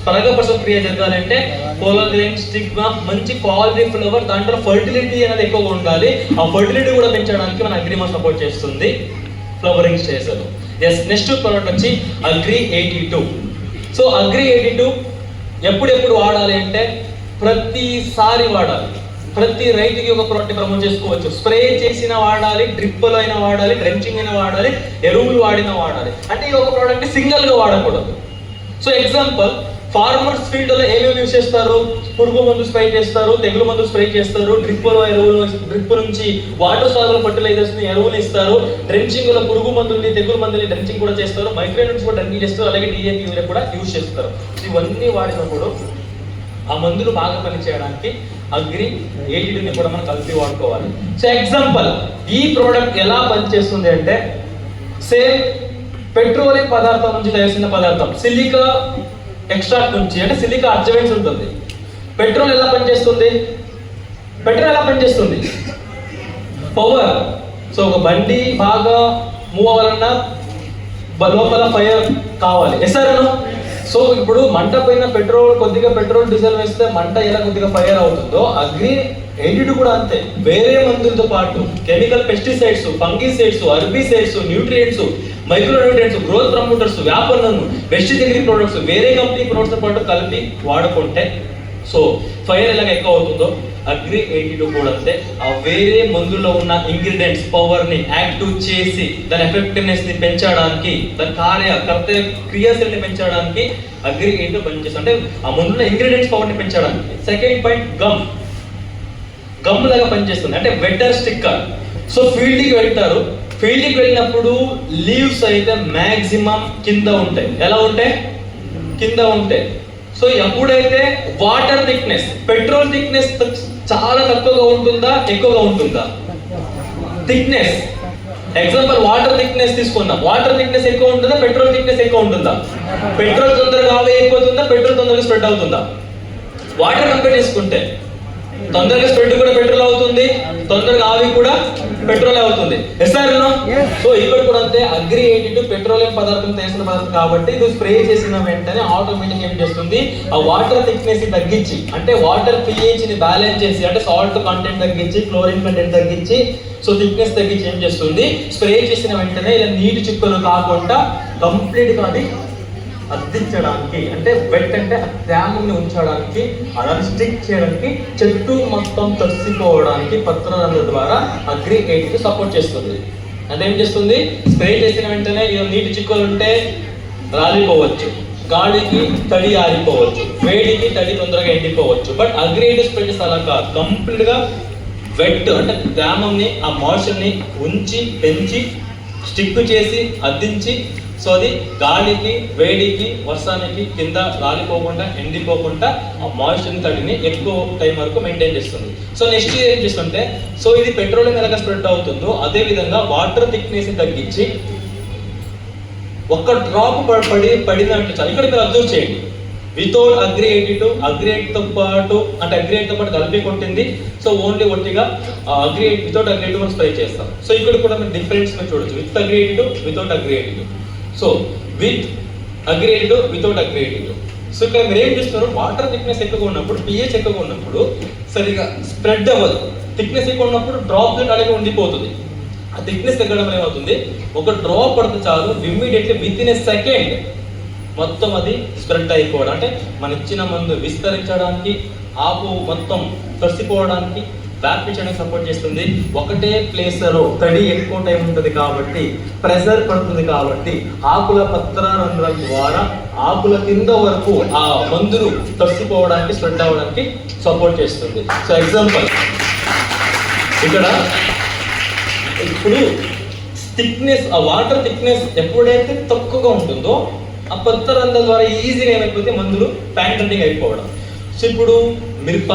[SPEAKER 1] పరాగపర్శం క్రియ జరగాలి అంటే పోలగ్రెయిన్, స్టిగ్మా, మంచి క్వాలిటీ ఫ్లవర్, దాంట్లో ఫర్టిలిటీ అనేది ఎక్కువగా ఉండాలి. ఆ ఫర్టిలిటీ కూడా పెంచడానికి మన అగ్రిమాస్ సపోర్ట్ చేస్తుంది ఫ్లవరింగ్ స్టేజ్లో. ఎస్, నెక్స్ట్ ప్రోడక్ట్ వచ్చి అగ్రి 82. సో అగ్రి 82 ఎప్పుడెప్పుడు వాడాలి అంటే ప్రతిసారి వాడాలి. ప్రతి రైతుకి ఒక ప్రోడక్ట్ ప్రమోట్ చేసుకోవచ్చు. స్ప్రే చేసిన వాడాలి, డ్రిప్లో అయినా వాడాలి, డ్రెంచింగ్ అయినా వాడాలి, ఎరువులు వాడినా వాడాలి. అంటే ఈ ఒక ప్రోడక్ట్ సింగిల్గా వాడకూడదు. సో ఎగ్జాంపుల్, ఫార్మర్స్ ఫీల్డ్లో ఏమేమి యూజ్ చేస్తారు? పురుగు మందు స్ప్రే చేస్తారు, తెగులు మందు స్ప్రే చేస్తారు, డ్రిప్లో ఎరువులు, డ్రిప్ నుంచి వాటర్ సాగుల ఫర్టిలైజర్స్ ఎరువులు ఇస్తారు, డ్రెంచింగ్ లో పురుగు మందుల్ని, తెగులు మందుల్ని డ్రెంచింగ్ కూడా చేస్తారు, మైక్రో న్యూట్రియన్స్ కూడా డ్రెంచింగ్ చేస్తారు, అలాగే డిఏపి యూరియా కూడా యూజ్ చేస్తారు. ఇవన్నీ వాడినప్పుడు ఆ మందులు బాగా పనిచేయడానికి అగ్రి 82ని కూడా మనం కలిపి వాడుకోవాలి. సో ఎగ్జాంపుల్, ఈ ప్రోడక్ట్ ఎలా పనిచేస్తుంది అంటే, సేమ్ పెట్రోలియం పదార్థం నుంచి తయారు చేసిన పదార్థం, సిలికా ఎక్స్ట్రాక్ట్ నుంచి, అంటే సిలికా అడ్జవెంట్స్ ఉంటుంది. పెట్రోల్ ఎలా పనిచేస్తుంది? పవర్. సో ఒక బండి బాగా మూవ్ అవ్వాలన్నా లోపల ఫైర్ కావాలి. ఎస్ఆర్ను. సో ఇప్పుడు మంట పైన కొద్దిగా పెట్రోల్ డీజిల్ వేస్తే మంట ఎలా కొద్దిగా ఫైర్ అవుతుందో అగ్రి 82 కూడా అంతే. వేరే మందులతో పాటు chemical pesticides, fungicides, herbicides, nutrients, micro nutrients, growth promoters, వ్యాపనను, పెస్టిసైడ్ ప్రొడక్ట్స్ వేరే కంపెనీ ప్రొడక్ట్స్ పాటు కలిపి వాడుకుంటే సో ఫైర్ ఎలాగ ఎక్కువ అవుతుందో అగ్రి 82 కూడా అంతే. ఆ వేరే మందులో ఉన్న ఇంగ్రీడియంట్స్ పవర్ ని యాక్టివ్ చేసి దాని ఎఫెక్టివ్నెస్ ని పెంచడానికి, దాని క్రియాశీలని పెంచడానికి అగ్రి 82 పనిచేస్తుంది. అంటే ఆ మందులో ఇంగ్రీడియంట్స్ పవర్ ని పెంచడానికి. సెకండ్ పాయింట్ గమ్ లాగా పనిచేస్తుంది. అంటే వెటర్ స్టిక్కర్. సో ఫీల్డ్కి వెళ్తారు, ఫీల్డ్కి వెళ్ళినప్పుడు లీవ్స్ అయితే మ్యాక్సిమం కింద ఉంటాయి. ఎలా ఉంటాయి? కింద ఉంటాయి. సో ఎప్పుడైతే వాటర్ థిక్నెస్, పెట్రోల్ థిక్నెస్ చాలా తక్కువగా ఉంటుందా, ఎక్కువగా ఉంటుందా? థిక్నెస్. ఎగ్జాంపుల్ వాటర్ థిక్నెస్ తీసుకుందాం. వాటర్ థిక్నెస్ ఎక్కువ ఉంటుందా, పెట్రోల్ థిక్నెస్ ఎక్కువ ఉంటుందా? పెట్రోల్ తొందరగా ఆవి అయిపోతుందా, పెట్రోల్ తొందరగా స్ప్రెడ్ అవుతుందా? వాటర్ కంపేర్ చేసుకుంటే తొందరగా స్ప్రెడ్ కూడా పెట్రోల్ అవుతుంది, తొందరగా ఆవి కూడా పెట్రోల్ అవుతుంది. ఎస్ఆర్నో. సో ఇక్కడ కూడా అంతే. అగ్రి 82 పెట్రోలియం పదార్థం చేసిన పదార్థం కాబట్టి ఇది స్ప్రే చేసిన వెంటనే ఆటోమేటిక్ ఏం చేస్తుంది, ఆ వాటర్ థిక్నెస్ ని తగ్గించి, అంటే వాటర్ pH ని బ్యాలెన్స్ చేసి, అంటే సాల్ట్ కంటెంట్ తగ్గించి, క్లోరిన్ కంటెంట్ తగ్గించి, సో థిక్నెస్ తగ్గించి ఏం చేస్తుంది, స్ప్రే చేసిన వెంటనే ఇలా నీటి చుక్కలు కాకుండా కంప్లీట్ గా అది అద్దించడానికి, అంటే వెట్ అంటే తేమని ఉంచడానికి, అలాగే స్టిక్ చేయడానికి, చెట్టు మొత్తం తడిసిపోవడానికి పత్రాల ద్వారా అగ్రి 82 సపోర్ట్ చేస్తుంది. అంటే ఏం చేస్తుంది, స్ప్రే చేసిన వెంటనే నీటి చిక్కులు ఉంటే రాలిపోవచ్చు, గాలికి తడి ఆరిపోవచ్చు, వేడికి తడి తొందరగా ఎండిపోవచ్చు. బట్ అగ్రి 82 స్ప్రే చేస్తే అలా కాదు. కంప్లీట్ గా వెట్ అంటే తేమని, ఆ మాయిశ్చర్ని ఉంచి పెంచి స్టిక్ చేసి అద్దించి, సో అది గాలికి, వేడికి, వర్షానికి కింద రాలిపోకుండా, ఎండిపోకుండా ఆ మాయిశ్చర్ తడిని ఎక్కువ టైం వరకు మెయింటైన్ చేస్తుంది. సో నెక్స్ట్ ఏం చేస్తుంటే, సో ఇది పెట్రోలియం ఎలాగ స్ప్రెడ్ అవుతుందో అదే విధంగా వాటర్ థిక్నెస్ తగ్గించి ఒక్క డ్రాప్ పడినట్టు చాలు. ఇక్కడ మీరు అబ్జర్వ్ చేయండి. వితౌట్ అగ్రి 82, అగ్రి 8తో పాటు, అంటే అగ్రి 8తో పాటు కలిపి కొట్టింది. సో ఓన్లీ ఒట్టిగా వితౌట్ అగ్రి 82 మనం స్ప్రే చేస్తాం. సో ఇక్కడ కూడా మీరు డిఫరెన్స్ చూడొచ్చు. With agri 82, without agri 82. So with agri 82, without agri 82. So ఇక్కడ మీరు ఏం చేస్తున్నారు, వాటర్ థిక్నెస్ ఎక్కువగా ఉన్నప్పుడు, pH ఎక్కువగా ఉన్నప్పుడు సరిగా స్ప్రెడ్ అవ్వదు. థిక్నెస్ ఎక్కువ ఉన్నప్పుడు డ్రాప్లెట్ అలాగే ఉండిపోతుంది. ఆ థిక్నెస్ తగ్గడం ఏమవుతుంది, ఒక డ్రాప్ పడితే చాలు immediately with in a second మొత్తం అది స్ప్రెడ్ అయిపోవడం, అంటే మన ఇచ్చిన మందు విస్తరించడానికి, ఆకు మొత్తం తడిసిపోవడానికి, వ్యాపించడానికి సపోర్ట్ చేస్తుంది. ఒకటే ప్లేస్లో తడి ఎక్కువ టైం ఉంటుంది కాబట్టి, ప్రెషర్ పడుతుంది కాబట్టి, ఆకుల పత్రరంధ్రాల ద్వారా ఆకుల కింద వరకు ఆ మందులు తడిసిపోవడానికి, స్ప్రెడ్ అవ్వడానికి సపోర్ట్ చేస్తుంది. సో ఎగ్జాంపుల్ ఇక్కడ ఇప్పుడు థిక్నెస్, ఆ వాటర్ థిక్నెస్ ఎప్పుడైతే తక్కువగా ఉంటుందో ఆ పత్రరంధ్రాల ద్వారా ఈజీగా ఏమైపోతే మందులు ప్యాంటెంటింగ్ అయిపోవడం. సో ఇప్పుడు మిరప,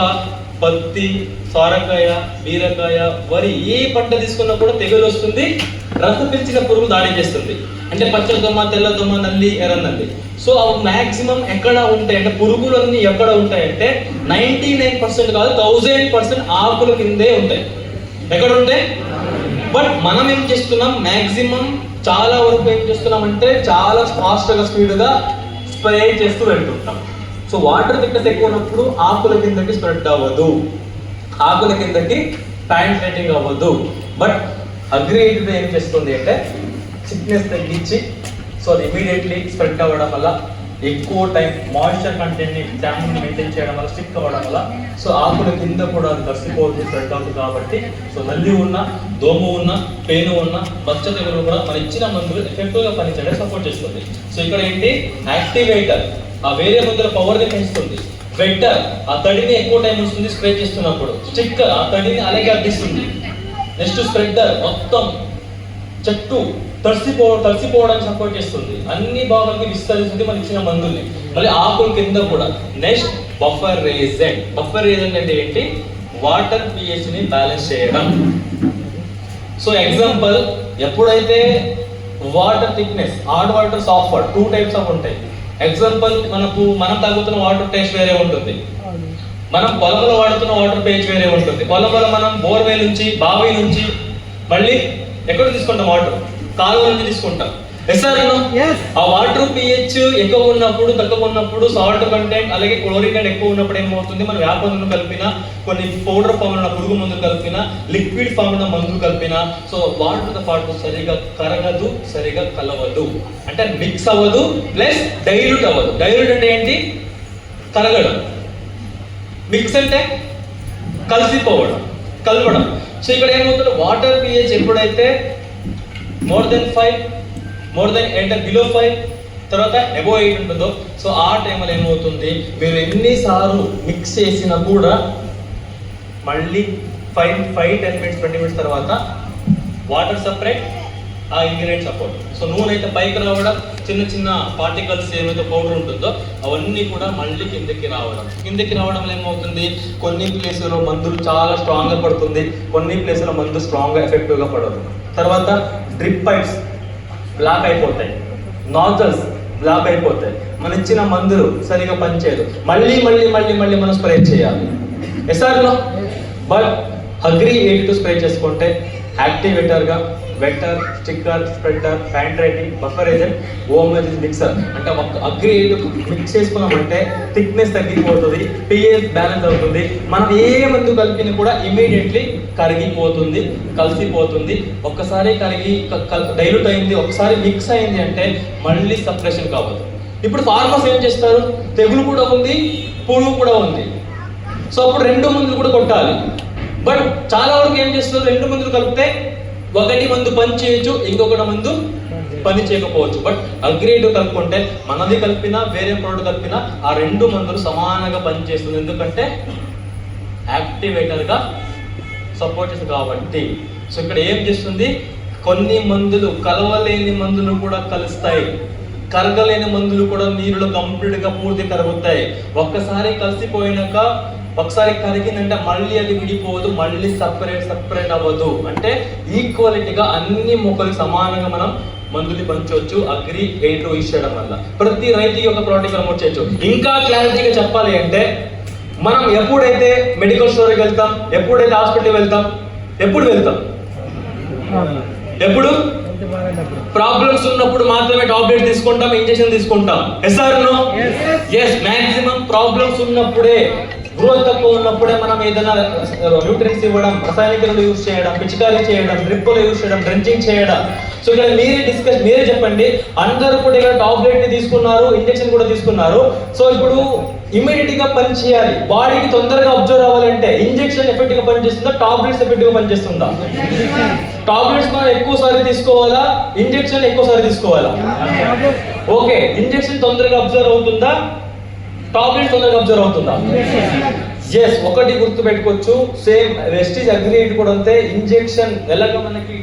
[SPEAKER 1] పత్తి, సొరకాయ, బీరకాయ, వరి ఏ పంట తీసుకున్నా కూడా తెగులు వస్తుంది, రసం పిలిచిన పురుగు దాడి చేస్తుంది. అంటే పచ్చడి దొమ్మ, తెల్ల దొమ్మ, నల్లి, ఎర్ర నల్లి. సో అవి మ్యాక్సిమం ఎక్కడ ఉంటాయి అంటే, పురుగులన్నీ ఎక్కడ ఉంటాయంటే 99% కాదు 1000% ఆకుల కిందే ఉంటాయి. ఎక్కడ ఉంటాయి? బట్ మనం ఏం చేస్తున్నాం, మ్యాక్సిమం చాలా వరకు ఏం చేస్తున్నాం అంటే చాలా ఫాస్ట్గా స్పీడ్గా స్ప్రే చేస్తూ వెళ్తుంటాం. సో వాటర్ థిక్నెస్ ఎక్కువ ఉన్నప్పుడు ఆకుల కిందకి స్ప్రెడ్ అవ్వదు, ఆకుల కిందకి ప్యాంట్రేటింగ్ అవ్వదు. బట్ అగ్రి 82 ఏం చేస్తుంది అంటే థిక్నెస్ తగ్గించి, సో అది ఇమీడియట్లీ స్ప్రెడ్ అవ్వడం వల్ల, ఎక్కువ టైం మాయిశ్చర్ కంటెంట్ని, డ్యామ్ని మెయింటైన్ చేయడం వల్ల, స్టిక్ అవ్వడం వల్ల, సో ఆకుల కింద కూడా అది తడిసిపోతుంది, స్ప్రెడ్ అవుతుంది. కాబట్టి సో నల్లి ఉన్న, దోమ ఉన్న, పేను ఉన్న, పచ్చ తెగులు కూడా మన ఇచ్చిన మందులు ఎఫెక్టివ్గా పనిచేయడానికి సపోర్ట్ చేస్తుంది. సో ఇక్కడ ఏంటి, యాక్టివేటర్ ఆ వేరే మందుల పవర్ని పెంచుతుంది. వెక్టర్ ఆ తడిని ఎక్కువ టైం వస్తుంది స్ప్రే చేస్తున్నప్పుడు. స్టిక్కర్ ఆ తడిని అలాగే అడ్డిస్తుంది. నెక్స్ట్ స్ప్రెడ్డర్ మొత్తం చెట్టు తడిసిపోవడానికి సపోర్ట్ చేస్తుంది. అన్ని భాగాలకి విస్తరిస్తుంది మన ఇచ్చిన మందుల్ని. మళ్ళీ ఆకుల కింద కూడా. Next buffer reagent. Buffer reagent అంటే ఏంటి, వాటర్ pH ని బ్యాలెన్స్ చేయడం. సో ఎగ్జాంపుల్, ఎప్పుడైతే water thickness, hard water, soft water 2 types of ఉంటాయి. ఎగ్జాంపుల్, మనం తాగుతున్న వాటర్ టేస్ట్ వేరే ఉంటుంది. మనం పొలంలో వాడుతున్న వాటర్ పేజ్ వేరే ఉంటుంది. పొలంలో మనం బోర్వెల్ నుంచి, బావి నుంచి, మళ్ళీ ఎక్కడ తీసుకుంటాం వాటర్? కాలువ నుంచి తీసుకుంటాం. ఆ వాటర్ pH ఎక్కువ ఉన్నప్పుడు, తక్కువ ఉన్నప్పుడు, సాల్ట్ కంటెంట్ అలాగే క్లోరిన్ కంటెంట్ ఎక్కువ ఉన్నప్పుడు ఏమవుతుంది, మనం వేప నూనె కలిపిన, కొన్ని పౌడర్ ఫామ్ ఉన్న పురుగు మందులు కలిపిన, లిక్విడ్ ఫామ్ ఉన్న మందులు కలిపిన, సో వాటర్తో పాటు సరిగా కరగదు, సరిగా కలవదు, అంటే మిక్స్ అవ్వదు, ప్లస్ డైల్యూట్ అవ్వదు. డైల్యూట్ అంటే ఏంటి? కరగడం. మిక్స్ అంటే కలిసిపోవడం, కలవడం. సో ఇక్కడ ఏమవుతుంది, వాటర్ pH ఎప్పుడైతే more than 5, more than 8 below 5, తర్వాత అబోవ్ 8 ఉంటుందో, సో ఆ టైంలో ఏమవుతుంది, మీరు ఎన్నిసార్లు మిక్స్ చేసినా కూడా మళ్ళీ 5-10 మినిట్స్ 20 మినిట్స్ తర్వాత వాటర్ సపరేట్, ఆ ఇంగ్రీడియంట్ సపోర్ట్. సో నూనె అయితే పైకి రావడం, చిన్న చిన్న పార్టికల్స్ ఏమైతే పౌడర్ ఉంటుందో అవన్నీ కూడా మళ్ళీ కిందకి రావడంలో ఏమవుతుంది, కొన్ని ప్లేసులో మందులు చాలా స్ట్రాంగ్గా పడుతుంది, కొన్ని ప్లేసులో మందు స్ట్రాంగ్గా ఎఫెక్టివ్గా పడదు. తర్వాత డ్రిప్ పైప్స్ బ్లాక్ అయిపోతాయి, నాజల్స్ బ్లాక్ అయిపోతాయి, మన ఇచ్చిన మందులు సరిగా పనిచేయదు, మళ్ళీ మళ్ళీ మళ్ళీ మళ్ళీ మనం స్ప్రే చేయాలి. ఎస్ఆర్లో బట్ అగ్రి 8 స్ప్రే చేసుకుంటే యాక్టివేటర్గా వెక్టర్, స్టిక్కర్, స్ప్రెడర్, ప్యాంట్రైటింగ్, బఫర్ ఏజెంట్, ఓమేజ్ మిక్సర్, అంటే ఒక అగ్రి 8 మిక్స్ చేసుకున్నామంటే థిక్నెస్ తగ్గిపోతుంది, pH బ్యాలెన్స్ అవుతుంది, మనం ఏ మందు కలిపిన కూడా ఇమీడియట్లీ కరిగిపోతుంది, కలిసిపోతుంది. ఒక్కసారి కరిగి డైల్యూట్ అయింది, ఒకసారి మిక్స్ అయింది అంటే మళ్ళీ సపరేషన్ కావద్దు. ఇప్పుడు ఫార్మర్స్ ఏం చేస్తారు, తెగులు కూడా ఉంది, పురుగు కూడా ఉంది, సో అప్పుడు 2 మందులు కూడా కొట్టాలి. బట్ చాలా వరకు ఏం చేస్తారు, 2 మందులు కలిపితే ఒకటి మందు పని చేయొచ్చు, ఇంకొకటి మందు పని చేయకపోవచ్చు. బట్ అగ్రేడ్ కలుపుకుంటే మనది కలిపినా వేరే ప్రోడక్ట్ కలిపినా ఆ 2 మందులు సమానంగా పనిచేస్తుంది, ఎందుకంటే యాక్టివేటర్గా సపోర్ట్ చేస్తుంది కాబట్టి. సో ఇక్కడ ఏం చేస్తుంది, కొన్ని మందులు కలవలేని మందులు కూడా కలుస్తాయి, కరగలేని మందులు కూడా నీరులో కంప్లీట్గా పూర్తి కరుగుతాయి. ఒక్కసారి కలిసిపోయినాక, ఒకసారి కరిగిందంటే మళ్ళీ అది విడిపోదు, మళ్ళీ సపరేట్ అవ్వదు. అంటే ఈక్వాలిటీగా అన్ని మొక్కలు సమానంగా మనం మందులు పంచవచ్చు అగ్రి 8 యూజ్ చేయడం వల్ల. ప్రతి రైతుకి ఒక ప్రోడక్ట్ ప్రమోట్ చేయొచ్చు. ఇంకా క్లారిటీగా చెప్పాలి అంటే, మనం ఎప్పుడైతే మెడికల్ స్టోర్కి వెళ్తాం, ఎప్పుడైతే హాస్పిటల్కి వెళ్తాం, ఎప్పుడు ప్రాబ్లమ్స్ ఉన్నప్పుడు మాత్రమే టాబ్లెట్ తీసుకుంటాం, ఇంజెక్షన్ తీసుకుంటాం. ఎస్ఆర్నో? ఎస్. మాక్సిమం ప్రాబ్లమ్స్ ఉన్నప్పుడే, గ్రోత్ తక్కువ ఉన్నప్పుడే మనం ఏదైనా న్యూట్రియన్స్ ఇవ్వడం, రసాయనిక ఎరువులు యూజ్ చేయడం, పిచికారీ చేయడం, డ్రిప్పులు యూజ్ చేయడం, డ్రెంచింగ్ చేయడం. సో ఇక్కడ మీరే చెప్పండి, అందరూ కూడా ఇక్కడ టాబ్లెట్ తీసుకున్నారు, ఇంజెక్షన్ కూడా తీసుకున్నారు. సో ఇప్పుడు ఇమీడియట్ గా పని చేయాలి, బాడీకి తొందరగా అబ్జర్వ్ అవ్వాలంటే ఇంజెక్షన్ ఎఫెక్ట్ గా పనిచేస్తుందా, టాబ్లెట్స్ ఎఫెక్ట్ గా పనిచేస్తుందా? టాబ్లెట్స్ మనం ఎక్కువ సార్లు తీసుకోవాలా, ఇంజెక్షన్ ఎక్కువ సార్లు తీసుకోవాలా? ఓకే, ఇంజెక్షన్ తొందరగా అబ్జర్వ్ అవుతుందా, టాబ్లెట్ తొందరగా అబ్జర్వ్ అవుతుందా? ఎస్. ఒకటి గుర్తు పెట్టుకోవచ్చు, సేమ్ వెస్టీజ్ అగ్రి 8 కూడా అంతే. ఇంజెక్షన్ ఎలాగ మనకి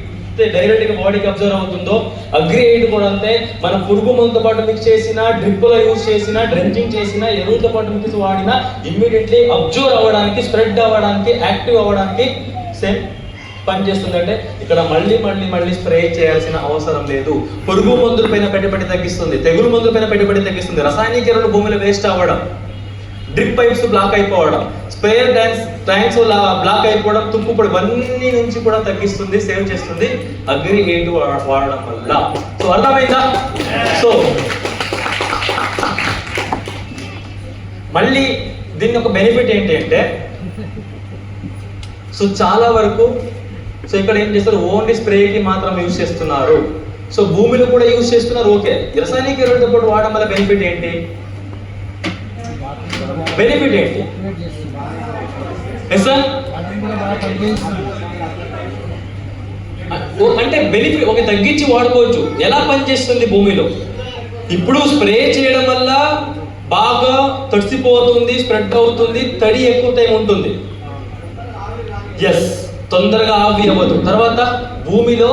[SPEAKER 1] డైరెక్ట్ గా బాడీకి అబ్జర్వ్ అవుతుందో, అగ్రి 8 కూడా అంతే. మన పురుగు మందుతో పాటు మిక్స్ చేసిన, డ్రిప్పులో యూజ్ చేసిన, డ్రెంచింగ్ చేసిన, ఎరువులతో పాటు మిక్స్ వాడినా ఇమ్మీడియట్లీ అబ్జర్వ్ అవ్వడానికి, స్ప్రెడ్ అవ్వడానికి, యాక్టివ్ అవ్వడానికి సేమ్ పనిచేస్తుందంటే ఇక్కడ మళ్ళీ స్ప్రే చేయాల్సిన అవసరం లేదు. పురుగు మందుల పైన పెట్టుబడి తగ్గిస్తుంది, తెగులు మందుల పైన పెట్టుబడి తగ్గిస్తుంది, రసాయనిక ఎరువులు భూమిలో వేస్ట్ అవ్వడం, డ్రిప్ పైప్స్ బ్లాక్ అయిపోవడం, స్ప్రేయర్ ట్యాంక్స్ బ్లాక్ అయిపోవడం, తుప్పుపడి ఇవన్నీ నుంచి కూడా తగ్గిస్తుంది, సేవ్ చేస్తుంది అగ్రి 8 వాడడం వల్ల. సో అర్థమైందా? సో మళ్ళీ దీన్ని ఒక బెనిఫిట్ ఏంటి అంటే, సో చాలా వరకు సో ఇక్కడ ఏం చేస్తారు, ఓన్లీ స్ప్రేకి మాత్రం యూజ్ చేస్తున్నారు. సో భూమిలో కూడా యూజ్ చేస్తున్నారు, ఓకే. రసాయనిక ఎరువులతో పాటు వాడడం వల్ల బెనిఫిట్ ఏంటి? అంటే బెనిఫిట్ ఒక తగ్గించి వాడుకోవచ్చు. ఎలా పనిచేస్తుంది భూమిలో? ఇప్పుడు స్ప్రే చేయడం వల్ల బాగా తడిసిపోతుంది, స్ప్రెడ్ అవుతుంది, తడి ఎక్కువ టైం ఉంటుంది. ఎస్, తొందరగా ఆవి అవ్వదు. తర్వాత భూమిలో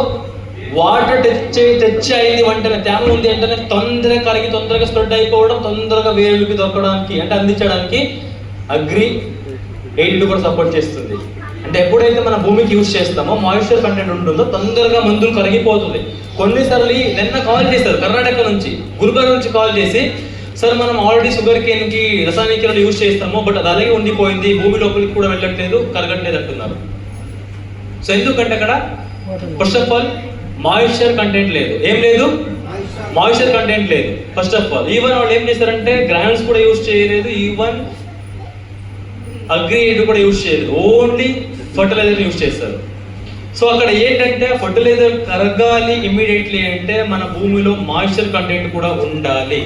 [SPEAKER 1] వాటర్ తెచ్చి అయింది వెంటనే, తేమ ఉంది వెంటనే తొందరగా కరిగి, తొందరగా స్ప్రెడ్ అయిపోవడం, తొందరగా వేరుకి దొక్కడానికి అంటే అందించడానికి అగ్రి 8 కూడా సపోర్ట్ చేస్తుంది. అంటే ఎప్పుడైతే మన భూమికి యూజ్ చేస్తామో, మాయిశ్చర్ కంటెంట్ ఉంటుందో, తొందరగా మందులు కరిగిపోతుంది. కొన్నిసార్లు నిన్న కాల్ చేస్తారు కర్ణాటక నుంచి, గుల్బర్గా నుంచి కాల్ చేసి, సార్ మనం ఆల్రెడీ షుగర్ కేన్ కి రసాయనిక ఎరువులు యూజ్ చేస్తాము, బట్ అది అలాగే ఉండిపోయింది, భూమి లోపలికి కూడా వెళ్ళట్లేదు, కరగట్లేదు అంటున్నారు. సో ఎందుకంటే అక్కడ first of all moisture content లేదు. ఏం లేదు? మాయిశ్చర్ కంటెంట్ లేదు ఫస్ట్ ఆఫ్ ఆల్. ఈవెన్ వాళ్ళు ఏం చేశారంటే గ్రానుల్స్ కూడా యూజ్ చేయలేదు, ఈవెన్ అగ్రిగేట్ కూడా యూజ్ చేయలేదు, ఓన్లీ ఫర్టిలైజర్ యూజ్ చేస్తారు. సో అక్కడ ఏంటంటే ఫర్టిలైజర్ కరగాలి ఇమ్మీడియట్లీ అంటే మన భూమిలో మాయిశ్చర్ కంటెంట్ కూడా ఉండాలి.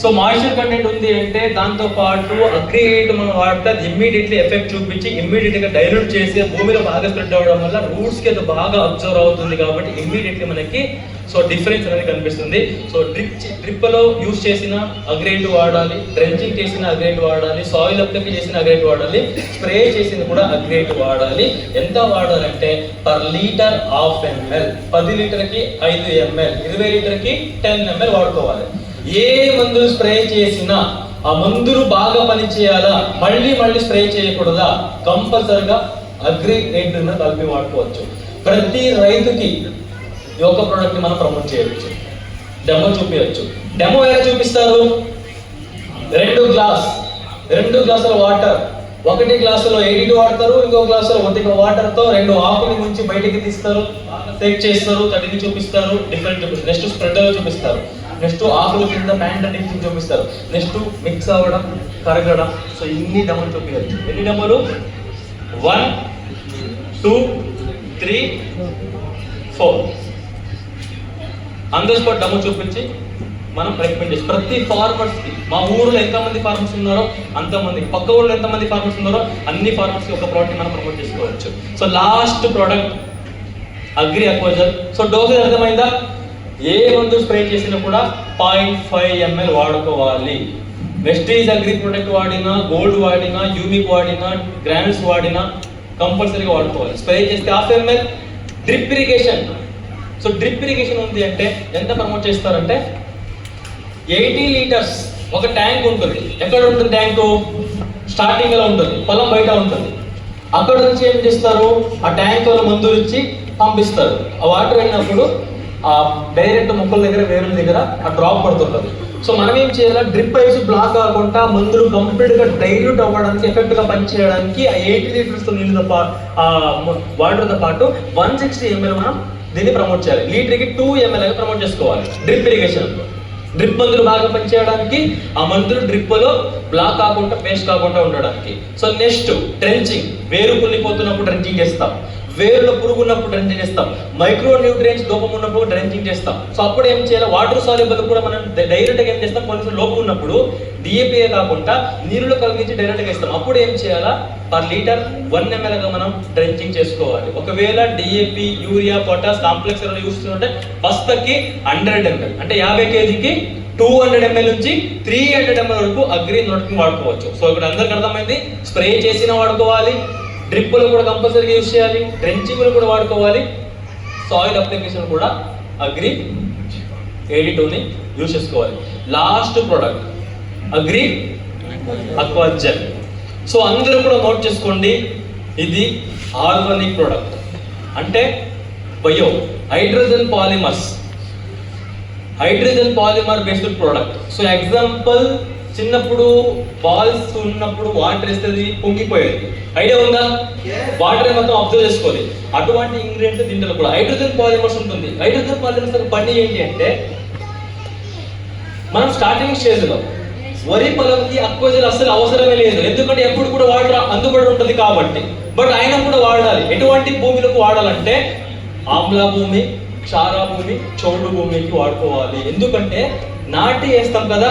[SPEAKER 1] సో మాయిశ్చర్ కంటెంట్ ఉంది అంటే దాంతో పాటు అగ్రిగేట్ మనం వాడితే అది ఇమ్మీడియట్లీ ఎఫెక్ట్ చూపించి ఇమ్మీడియట్గా డైల్యూట్ చేసి భూమిలో బాగా స్ప్రెడ్ అవ్వడం వల్ల రూట్స్కి అది బాగా అబ్జర్వ్ అవుతుంది కాబట్టి ఇమ్మీడియట్లీ మనకి సో డిఫరెన్స్ అనేది కనిపిస్తుంది. సో డ్రిప్లో యూజ్ చేసిన అగ్రిగేట్ వాడాలి, డ్రెంచింగ్ చేసిన అగ్రిగేట్ వాడాలి, సాయిల్ అప్లై చేసిన అగ్రిగేట్ వాడాలి, స్ప్రే చేసింది కూడా అగ్రిగేట్ వాడాలి. ఎంత వాడాలంటే పర్ లీటర్ 1/2 ml, 10 లీటర్కి 5 ml, 20 లీటర్కి 10 ml వాడుకోవాలి. ఏ మందులు స్ప్రే చేసినా ఆ మందులు బాగా పనిచేయాలా, మళ్ళీ స్ప్రే చేయకూడదా, కంపల్సరిగా అగ్రిగేట్ కలిపి వాడుకోవచ్చు. ప్రతి రైతుకి ఈ ఒక్క ప్రోడక్ట్ ని మనం ప్రమోట్ చేయవచ్చు, డెమో చూపించవచ్చు. డెమో ఎలా చూపిస్తారు? 2 గ్లాసుల వాటర్, 1 గ్లాసులో 82 వాడతారు, ఇంకో గ్లాసులో 1 వాటర్తో 2 ఆకుని ముంచి బయటికి తీస్తారు, సెట్ చేస్తారు, తడిని చూపిస్తారు, డిఫరెంట్ చూపిస్తారు, నెక్స్ట్ స్ప్రెడర్ చూపిస్తారు, నెక్స్ట్ ఆకుల కింద ప్యాంట్ అనేది చూపిస్తారు, నెక్స్ట్ మిక్స్ అవ్వడం, కరగడం. సో ఇన్ని డెమోలు చూపించచ్చు. ఎన్ని డెమోలు? 1, 2, 3, 4 ఆన్ ద స్పాట్ డెమో చూపించి మనం రికమెండ్ చేసి ప్రతి ఫార్మర్స్కి, మా ఊర్లో ఎంతమంది ఫార్మర్స్ ఉన్నారో అంతమంది, పక్క ఊళ్ళో ఎంతమంది ఫార్మర్స్ ఉన్నారో అన్ని ఫార్మర్స్కి ఒక ప్రోడక్ట్ మనం ప్రమోట్ చేసుకోవచ్చు. So last product Agri Aquagel. So dosage అర్థమైందా? ఏ మందు స్ప్రే చేసినా కూడా 0.5 ml వాడుకోవాలి. వెస్టీజ్ అగ్రి ప్రొడక్ట్ వాడినా, గోల్డ్ వాడినా, యూమిక్ వాడినా, గ్రానుల్స్ వాడినా కంపల్సరీగా వాడుకోవాలి. స్ప్రే చేస్తే 1/2 ml. Drip irrigation. So drip irrigation ఉంది అంటే ఎంత ప్రమోట్ చేస్తారంటే 80 లీటర్స్ ఒక ట్యాంక్ ఉంటుంది. ఎక్కడ ఉంటుంది ట్యాంకు? స్టార్టింగ్ లో ఉంటుంది, పొలం బయట ఉంటుంది. అక్కడ నుంచి ఏం చేస్తారు, ఆ ట్యాంక్ లో మందులు ఇచ్చి పంపిస్తారు. ఆ వాటర్ అయినప్పుడు ఆ డైరెక్ట్ మొక్కల దగ్గర, వేరుల దగ్గర ఆ డ్రాప్ పడుతుంటుంది. సో మనం ఏం చేయాలి, డ్రిప్ పైప్స్ బ్లాక్ కాకుండా మందులు కంప్లీట్ గా డైల్యూట్ అవ్వడానికి, ఎఫెక్ట్ గా పనిచేయడానికి ఆ 80 లీటర్స్ నీళ్ళతో వాటర్తో పాటు 160 ml మనం దీన్ని ప్రమోట్ చేయాలి. లీటర్కి 2 ml ప్రమోట్ చేసుకోవాలి. డ్రిప్ ఇరిగేషన్, డ్రిప్ మందులు బాగా పనిచేయడానికి, ఆ మందులు డ్రిప్ లో బ్లాక్ కాకుండా, పేస్ట్ కాకుండా ఉండడానికి. So next drenching. వేరు కుళ్ళిపోతున్నప్పుడు డ్రెంచింగ్ చేస్తాం, వేరులో పురుగు ఉన్నప్పుడు డ్రెంచింగ్ చేస్తాం, మైక్రో న్యూట్రియంట్స్ లోపం ఉన్నప్పుడు డ్రెంచింగ్ చేస్తాం. సో అప్పుడు ఏం చేయాలి, వాటర్ సాల్యుబుల్ కూడా మనం డైరెక్ట్గా ఏం చేస్తాం, కొంచెం లోపం ఉన్నప్పుడు డిఏపీ కాకుండా నీరులో కలిగించి డైరెక్ట్గా ఇస్తాం. అప్పుడు ఏం చేయాలా, పర్ లీటర్ 1 ml గా మనం డ్రెంచింగ్ చేసుకోవాలి. ఒకవేళ డిఏపి, యూరియా, పొటాస్ కాంప్లెక్స్ యూజ్ చేస్తుంటే బస్తకి 100 ml, అంటే 50 kgకి 200 ml నుంచి 300 ml వరకు అగ్రి నోట్కి వాడుకోవచ్చు. సో ఇక్కడ అందరికి అర్థమైంది. స్ప్రే చేసిన వాడుకోవాలి, డ్రిప్పులు కూడా కంపల్సరీగా యూజ్ చేయాలి, డ్రెంచింగ్లు కూడా వాడుకోవాలి, సాయిల్ అప్లికేషన్ కూడా అగ్రి 82ని యూజ్ చేసుకోవాలి. Last product Agri Aquagel. So అందరూ కూడా నోట్ చేసుకోండి, ఇది ఆర్గానిక్ ప్రోడక్ట్, అంటే bio hydrogen polymer based product. So example, చిన్నప్పుడు బాల్స్ ఉన్నప్పుడు వాటర్ వేస్తుంది, పొంగిపోయేది, ఐడియా ఉందా? వాటర్ మొత్తం అబ్జర్వ్ చేసుకోవాలి. అటువంటి ఇంగ్రీడియంట్స్ దీంట్లో కూడా హైడ్రోజన్ పాలిమర్స్ ఉంటుంది. హైడ్రోజన్ పాలిమర్స్ పని ఏంటి అంటే, మనం స్టార్టింగ్ స్టేజ్ లో వరి పొలంకి అక్వాజల్ అస్సలు అవసరమే లేదు, ఎందుకంటే ఎప్పుడు కూడా వాటర్ అందుబాటులో ఉంటుంది కాబట్టి. బట్ అయినా కూడా వాడాలి. ఎటువంటి భూమిలకు వాడాలంటే ఆమ్ల భూమి, క్షార భూమి, చౌడు భూమికి వాడుకోవాలి. ఎందుకంటే నాటి వేస్తాం కదా,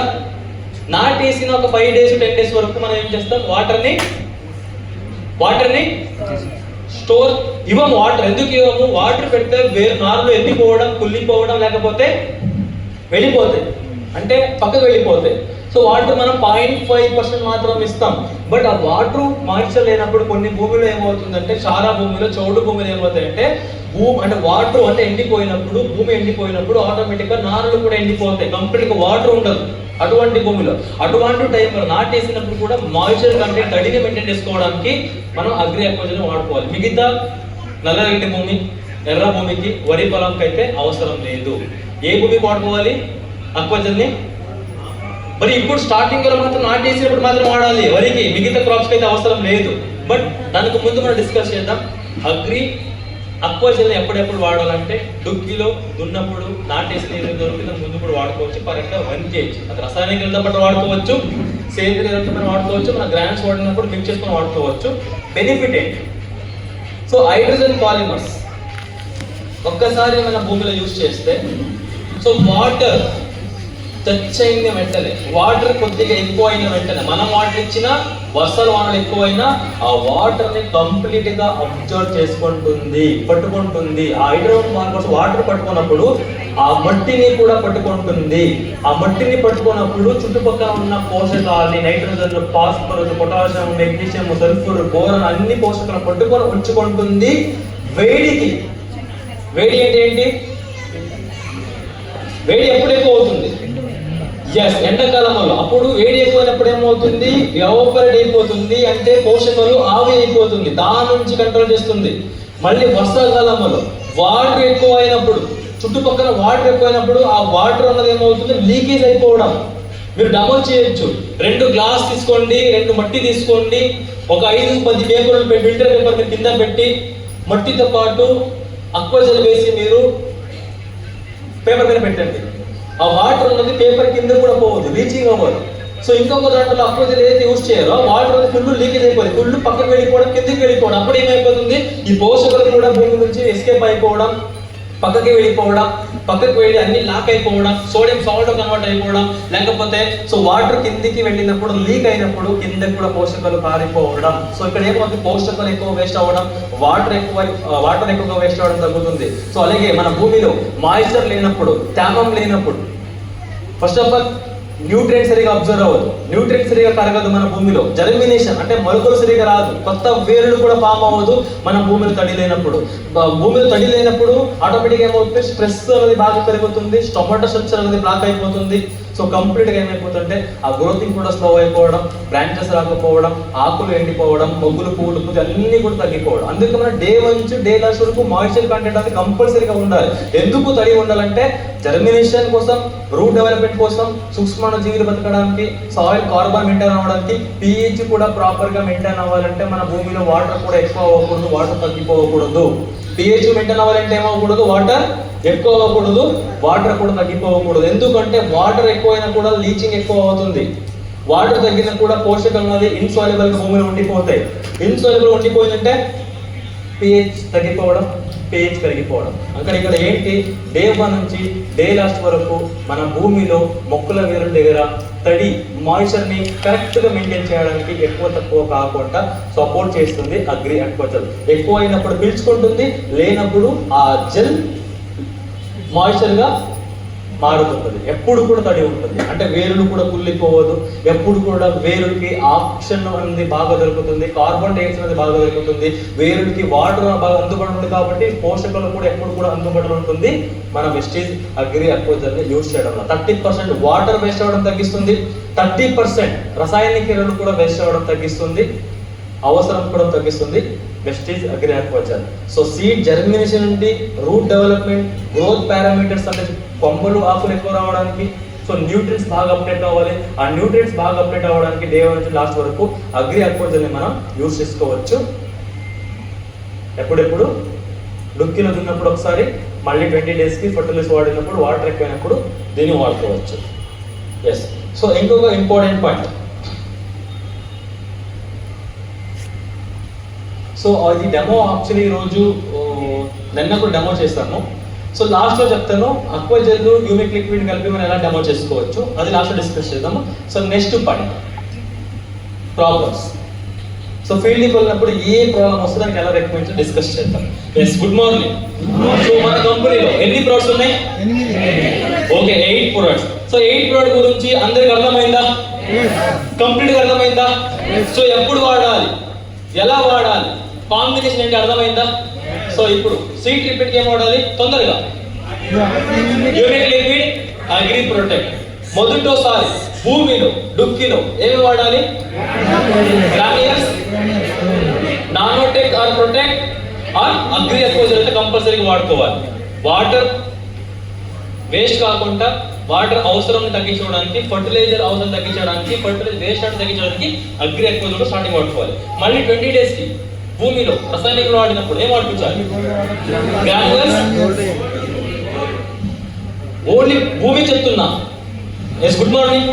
[SPEAKER 1] నాటి వేసిన ఒక 5 days 10 days వరకు మనం ఏం చేస్తాం, వాటర్ని స్టోర్ ఇవ్వము. వాటర్ ఎందుకు ఇవ్వము, వాటర్ పెడితే నార్మల్ ఎండిపోవడం, కుళ్ళిపోవడం, లేకపోతే వెళ్ళిపోతాయి, అంటే పక్కకు వెళ్ళిపోతాయి. సో వాటర్ మనం 0.5% మాత్రం ఇస్తాం. బట్ ఆ వాటర్ మాయిశ్చర్ లేనప్పుడు కొన్ని భూమిలో ఏమవుతుందంటే, చారా భూమిలో, చౌడు భూమిలో ఏమవుతాయంటే, అంటే వాటర్ అంటే ఎండిపోయినప్పుడు, భూమి ఎండిపోయినప్పుడు ఆటోమేటిక్గా నారులు కూడా ఎండిపోతాయి, కంప్లీట్గా వాటర్ ఉండదు అటువంటి భూమిలో. అటువంటి టైంలో నాటేసినప్పుడు కూడా మాయిశ్చర్ కంటెంట్ తడిని మెయింటైన్ చేసుకోవడానికి మనం అగ్రి అక్వాజల్ వాడుకోవాలి. మిగతా నల్లరేగడి భూమి, ఎర్ర భూమికి, వరి పొలంకి అయితే అవసరం లేదు. ఏ భూమికి వాడుకోవాలి అక్వాజల్ని? మరి ఇప్పుడు స్టార్టింగ్ లో మాత్రం నాటేసినప్పుడు మాత్రం వాడాలి వరికి, మిగతా క్రాప్స్కి అయితే అవసరం లేదు. బట్ దానికి ముందు మనం డిస్కస్ చేద్దాం. అగ్రి అక్వాజల్ ఎప్పుడెప్పుడు వాడాలంటే డుక్కిలో దున్నప్పుడు, నాటేసిన దొరికిన ముందు కూడా వాడుకోవచ్చు. కరెక్ట్గా 1 kg అది రసాయనిక ఎరువులతో పాటు వాడుకోవచ్చు, సేంద్రియ ఎరువులతో వాడుకోవచ్చు, మన గ్రాండ్స్ వాడినప్పుడు మిక్స్ చేసుకొని వాడుకోవచ్చు. బెనిఫిట్ ఏంటి? సో హైడ్రోజన్ పాలిమర్స్ ఒక్కసారి మన భూమిలో యూజ్ చేస్తే, సో వాటర్ టచ్ అయిన వెంటనే, వాటర్ కొద్దిగా ఎక్కువ అయిన వెంటనే, మనం వాటర్ ఇచ్చినా వర్షాలు వానలు ఎక్కువైనా ఆ వాటర్ ని కంప్లీట్ గా అబ్జర్వ్ చేసుకుంటుంది, పట్టుకుంటుంది. ఆ హైడ్రోజన్ పాలిమర్స్ వాటర్ పట్టుకున్నప్పుడు ఆ మట్టిని కూడా పట్టుకుంటుంది. ఆ మట్టిని పట్టుకున్నప్పుడు చుట్టుపక్కల ఉన్న పోషకాలని, nitrogen, phosphorus, potassium, magnesium, sulphur, boron అన్ని పోషకాలను పట్టుకొని ఉంచుకుంటుంది. వేడికి, వేడి అంటే ఏంటి? వేడి ఎప్పుడు ఎక్కువ అవుతుంది? ఎండాకాలంలో. అప్పుడు వేడి ఎక్కువైనప్పుడు ఏమవుతుంది? ఎవాపరేట్ అయిపోతుంది, అంటే పోషకాలు ఆవి అయిపోతుంది, దాని నుంచి కంట్రోల్ చేస్తుంది. మళ్ళీ వర్షాకాలంలో వాటర్ ఎక్కువ అయినప్పుడు, చుట్టుపక్కల వాటర్ ఎక్కువైనప్పుడు ఆ వాటర్ అన్నది ఏమవుతుంది? లీకేజ్ అయిపోవడం. మీరు డెమో చేయొచ్చు. 2 గ్లాస్ తీసుకోండి, 2 మట్టి తీసుకోండి, ఒక 5-10 పేపర్లు పెట్టి, ఫిల్టర్ పేపర్ మీరు కింద పెట్టి, మట్టితో పాటు అక్వాజల్ వేసి మీరు పేపర్ మీద పెట్టండి. ఆ వాటర్ ఉన్నది పేపర్ కింద కూడా పోవద్దు, లీచింగ్ అవ్వదు. సో ఇంకొక దాంట్లో అక్వాజల్ ఏదైతే యూజ్ చేయాలో వాటర్ అనేది ఫుల్ లీకేజ్ అయిపోయింది, ఫుల్ పక్కకు వెళ్ళిపోవడం, కిందకి వెళ్ళిపోవడం. అప్పుడు ఏమైపోతుంది? ఈ పోషకాలు కూడా భూమి నుంచి ఎస్కేప్ అయిపోవడం, పక్కకి వెళ్ళిపోవడం, పక్కకి వెళ్ళి అన్ని లాక్ అయిపోవడం, సోడియం సాల్ట్ కన్వర్ట్ అయిపోవడం, లేకపోతే సో వాటర్ కిందికి వెళ్ళినప్పుడు లీక్ అయినప్పుడు కిందకి కూడా పోషకాలు కారిపోవడం. సో ఇక్కడ ఏమవుతుంది? పోషకాలు ఎక్కువ వేస్ట్ అవ్వడం, వాటర్ ఎక్కువగా వేస్ట్ అవ్వడం తగ్గుతుంది. సో అలాగే మన భూమిలో మాయిశ్చర్ లేనప్పుడు, తేమం లేనప్పుడు, ఫస్ట్ ఆఫ్ ఆల్ న్యూట్రియంట్స్ సరిగా అబ్జర్వ్ అవ్వదు, న్యూట్రియంట్స్ సరిగా కరగదు మన భూమిలో, జర్మినేషన్ అంటే మొలకలు సరిగా రాదు, కొత్త వేర్లు కూడా ఫామ్ అవ్వదు మన భూమిలో తడి లేనప్పుడు. భూమిలో తడి లేనప్పుడు ఆటోమేటిక్గా ఏమవుతుంది? స్ట్రెస్ అనేది బాగా పెరుగుతుంది, టొమాటో స్ట్రక్చర్ అనేది బ్లాక్ అయిపోతుంది. సో కంప్లీట్గా ఏమైపోతుంటే ఆ గ్రోతింగ్ కూడా స్లో అయిపోవడం, బ్రాంచెస్ రాకపోవడం, ఆకులు ఎండిపోవడం, మొగ్గులు, పువ్వులు, పూజ అన్ని కూడా తగ్గిపోవడం. అందుకే మన డే 1 నుంచి డే లాస్ట్ వరకు మాయిశ్చర్ కంటెంట్ అనేది కంపల్సరీగా ఉండాలి. ఎందుకు తడి ఉండాలంటే జర్మినేషన్ కోసం, రూట్ డెవలప్మెంట్ కోసం, సూక్ష్మ జీవులు బతకడానికి, సాయిల్ కార్బన్ మెయింటైన్ అవ్వడానికి, pH కూడా ప్రాపర్ గా మెయింటైన్ అవ్వాలంటే మన భూమిలో వాటర్ కూడా ఎక్కువ అవ్వకూడదు, వాటర్ తగ్గిపోకూడదు. pH మెయింటైన్ అవ్వాలంటే ఏమవ్వకూడదు? వాటర్ ఎక్కువ అవ్వకూడదు, వాటర్ కూడా తగ్గిపోకూడదు. ఎందుకంటే వాటర్ ఎక్కువైనా కూడా లీచింగ్ ఎక్కువ అవుతుంది, వాటర్ తగ్గినా కూడా పోషకాలు అనేది ఇన్సాల్యుబుల్ భూమిలో ఉండిపోతాయి. ఇన్సాల్యుబుల్ ఉండిపోయిందంటే pH తగ్గిపోవడం, pH పెరిగిపోవడం. అక్కడ ఇక్కడ ఏంటి? డే 1 నుంచి డే లాస్ట్ వరకు మన భూమిలో మొక్కల వేరుల దగ్గర తడి, మాయిశ్చర్ని కరెక్ట్గా మెయింటైన్ చేయడానికి ఎక్కువ తక్కువ కాకుండా సపోర్ట్ చేస్తుంది అగ్రి అక్వాజల్. ఎక్కువ అయినప్పుడు పీల్చుకుంటుంది, లేనప్పుడు ఆ జెల్ మాయిశ్చర్గా మారుతుంటుంది. ఎప్పుడు కూడా తడి ఉంటుంది, అంటే వేరులు కూడా కుళ్ళిపోవదు, ఎప్పుడు కూడా వేరులకి ఆక్సిజన్ అనేది బాగా దొరుకుతుంది, కార్బన్ డైఆక్సైడ్ అనేది బాగా దొరుకుతుంది, వేరులకి వాటర్ బాగా అందుబాటులో ఉంటుంది. కాబట్టి పోషకాలు కూడా ఎప్పుడు కూడా అందుబాటులో ఉంటుంది మన వెస్టేజ్ అగ్రి అక్వాజల్ని యూజ్ చేయడం వల్ల. 30% వాటర్ వేస్ట్ అవ్వడం తగ్గిస్తుంది, 30% రసాయనిక ఎరువులు కూడా వేస్ట్ అవ్వడం తగ్గిస్తుంది, అవసరం కూడా తగ్గిస్తుంది Vestige Agri Aquagel. So seed germination నుండి రూట్ డెవలప్మెంట్, గ్రోత్ పారామీటర్స్ అంటే కొమ్మలు, ఆకులు ఎక్కువ రావడానికి, సో న్యూట్రియన్స్ బాగా అప్డేట్ అవ్వాలి. ఆ న్యూట్రియన్స్ బాగా అప్డేట్ అవ్వడానికి డే 1 నుంచి లాస్ట్ వరకు అగ్రి అక్వాజల్ని మనం యూజ్ చేసుకోవచ్చు. ఎప్పుడెప్పుడు? డుక్కిలో దున్నప్పుడు ఒకసారి, మళ్ళీ 20 డేస్కి ఫర్టిలైజర్స్ వాడినప్పుడు, వాటర్ ఎక్కువైనప్పుడు దీన్ని వాడుకోవచ్చు. ఎస్. సో ఇంకొక ఇంపార్టెంట్ పాయింట్, సో అది డెమో యాక్చువల్లీ ఈరోజు నిన్నప్పుడు డెమో చేస్తాము. సో లాస్ట్లో చెప్తాను అక్వాజల్, హ్యూమిక్ లిక్విడ్ కలిపి మనం ఎలా డెమో చేసుకోవచ్చు, అది లాస్ట్లో డిస్కస్ చేద్దాము. So next point, problems. So ఫీల్డ్కి వెళ్ళినప్పుడు ఏ ప్రాబ్లం వస్తుందో దానికి ఎలా రికమెండ్ డిస్కస్ చేద్దాం. Yes, good morning. సో మన కంపెనీలో ఎన్ని ప్రొడక్ట్స్ ఉన్నాయి? Okay, 8 products. సో 8 ప్రొడక్ట్ గురించి అందరికి అర్థమైందా? కంప్లీట్గా అర్థమైందా? సో ఎప్పుడు వాడాలి, ఎలా వాడాలి, కాంబినేషన్ ఏంటి అర్థమైందా? సో ఇప్పుడు సీడ్ లిక్విడ్ ఏం వాడాలి? తొందరగా హ్యూమిక్ లిక్విడ్, అగ్రి ప్రొటెక్ట్. మొదటిసారి భూమిలో డుక్కిలో ఏమి వాడాలి? Granules, nanotech or protect or Agri Aquagel అయితే కంపల్సరీగా వాడుకోవాలి. వాటర్ వేస్ట్ కాకుండా వాటర్ అవసరం తగ్గించుకోవడానికి, ఫర్టిలైజర్ అవసరం తగ్గించడానికి, ఫర్టిలైజర్ వేస్ట్ తగ్గించడానికి అగ్రి ఎక్విప్మెంట్ స్టార్టింగ్ వాడుకోవాలి. మళ్ళీ 20 days కి భూమిలో రసాయనికులు వాడినప్పుడు ఏం వాడుకోవాలి? గ్రాన్యులస్. ఓన్లీ భూమి చెప్తున్నా. Yes, good morning.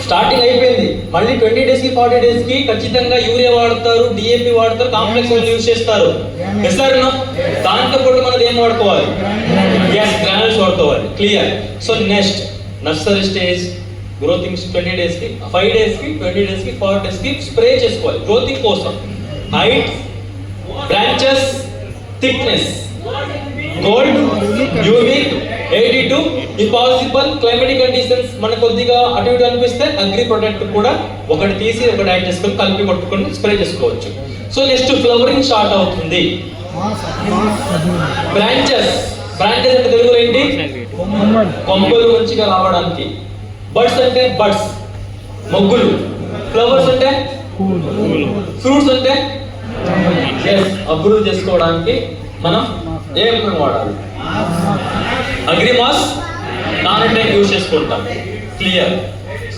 [SPEAKER 1] స్టార్టింగ్ అయిపోయింది. మళ్ళీ 20 days కి 40 days కి ఖచ్చితంగా యూరియా వాడతారు, డిఏపి వాడతారు, కాంప్లెక్స్ యూజ్ చేస్తారు. ఎస్ సార్, దాంతో పాటు మనం ఏం వాడుకోవాలి? ఎస్, గ్రాన్యుల్స్ వాడుకోవాలి. Clear. So next nursery stage గ్రోతింగ్ 20 days కి, 5 days కి, 20 days కి, 40 days కి స్ప్రే చేసుకోవాలి గ్రోతింగ్ కోసం. Height, branches, thickness, gold, UV, 82 impossible climatic conditions మనకు కొద్దిగా అటు ఇటు అనిపిస్తే అగ్రి ప్రొటెక్ట్ కూడా ఒకటి తీసి ఒకటి యాడ్ చేసుకొని కలిపి కొట్టుకొని స్ప్రే చేసుకోవచ్చు. సో నెక్స్ట్ ఫ్లవరింగ్ స్టార్ట్ అవుతుంది. బ్రాంచెస్ అంటే తెలుగులో ఏంటి? కొమ్మలు మంచిగా రావడానికి. బడ్స్ అంటే బడ్స్ మొగ్గులు. ఫ్లవర్స్ అంటే ఫ్రూట్స్ అంటే అభివృద్ధి చేసుకోవడానికి మనం ఏం వాడాలి? అగ్రిమాస్ నాన్-అటాక్ యూజ్ చేసుకుంటాం. క్లియర్.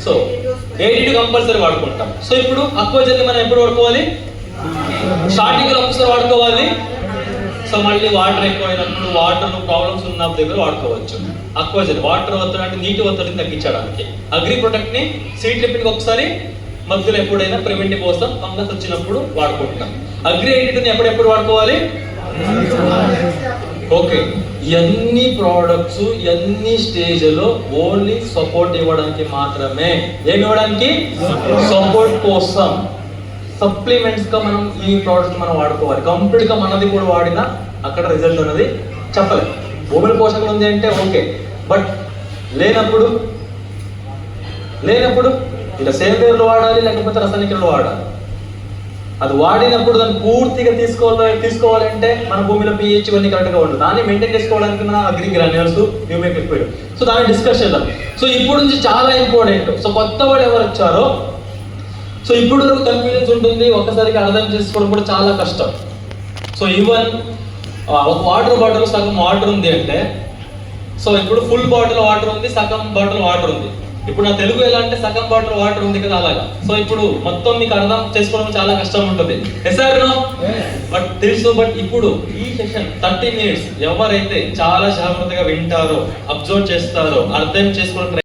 [SPEAKER 1] సో 82 కంపల్సరీ వాడుకుంటాం. సో ఇప్పుడు అక్వాజెల్ మనం ఎప్పుడు వాడుకోవాలి? స్టార్టింగ్ లో ఒకసారి వాడుకోవాలి. సో మళ్ళీ వాటర్ ఎక్కువైనప్పుడు, వాటర్ ప్రాబ్లమ్స్ ఉన్న దగ్గర వాడుకోవచ్చు. అక్వాజెల్ వాటర్ ఒత్తిడి అంటే నీటి ఒత్తిడిని తగ్గించడానికి. అగ్రి ప్రొటెక్ట్ ని సీడ్ లిప్పింగ్ ఒకసారి, మధ్యలో ఎప్పుడైనా ప్రివెంటివ్ కోసం ఫంగస్ వచ్చినప్పుడు వాడుకుంటాం. అగ్రి 82ని ఎప్పుడెప్పుడు వాడుకోవాలి? ఓకే. ఎన్ని ప్రోడక్ట్స్ ఎన్ని స్టేజ్లో ఓన్లీ సపోర్ట్ ఇవ్వడానికి మాత్రమే. ఏమి ఇవ్వడానికి? సపోర్ట్ కోసం. సప్లిమెంట్స్ గా మనం ఈ ప్రోడక్ట్ మనం వాడుకోవాలి. కంప్లీట్ గా మనది కూడా వాడినా అక్కడ రిజల్ట్ అనేది చెప్పలేదు. భూమిలో పోషకాలు ఉంది అంటే ఓకే, బట్ లేనప్పుడు ఇలా సేంద్రియాలు వాడాలి, లేకపోతే రసాయనికులు వాడాలి. అది వాడినప్పుడు దాన్ని పూర్తిగా తీసుకోవాలంటే మన భూమిలో pH ఇవన్నీ కరెక్ట్గా ఉంటుంది. దాన్ని మెయింటైన్ చేసుకోవడానికి మన agri granules, humic liquid. So దాన్ని డిస్కస్ చేద్దాం. సో ఇప్పుడు నుంచి చాలా ఇంపార్టెంట్. సో కొత్త వాళ్ళు ఎవరు వచ్చారో, సో ఇప్పుడు కన్ఫ్యూజన్స్ ఉంటుంది, ఒక్కసారికి అర్థం చేసుకోవడం కూడా చాలా కష్టం. సో ఈవెన్ ఒక వాటర్ బాటిల్ సగం వాటర్ ఉంది అంటే, సో ఇప్పుడు ఫుల్ బాటిల్ వాటర్ ఉంది, సగం బాటిల్ వాటర్ ఉంది. ఇప్పుడు నా తెలుగు ఎలా అంటే సగం బాటిల్ వాటర్ ఉంది కదా, అలాగా. సో ఇప్పుడు మొత్తం మీకు అర్థం చేసుకోవడం చాలా కష్టం ఉంటుంది. బట్ తెలుసు. బట్ ఇప్పుడు ఈ సెషన్ 30 minutes ఎవరైతే చాలా జాగ్రత్తగా వింటారో, అబ్జర్వ్ చేస్తారో, అర్థం చేసుకోవడం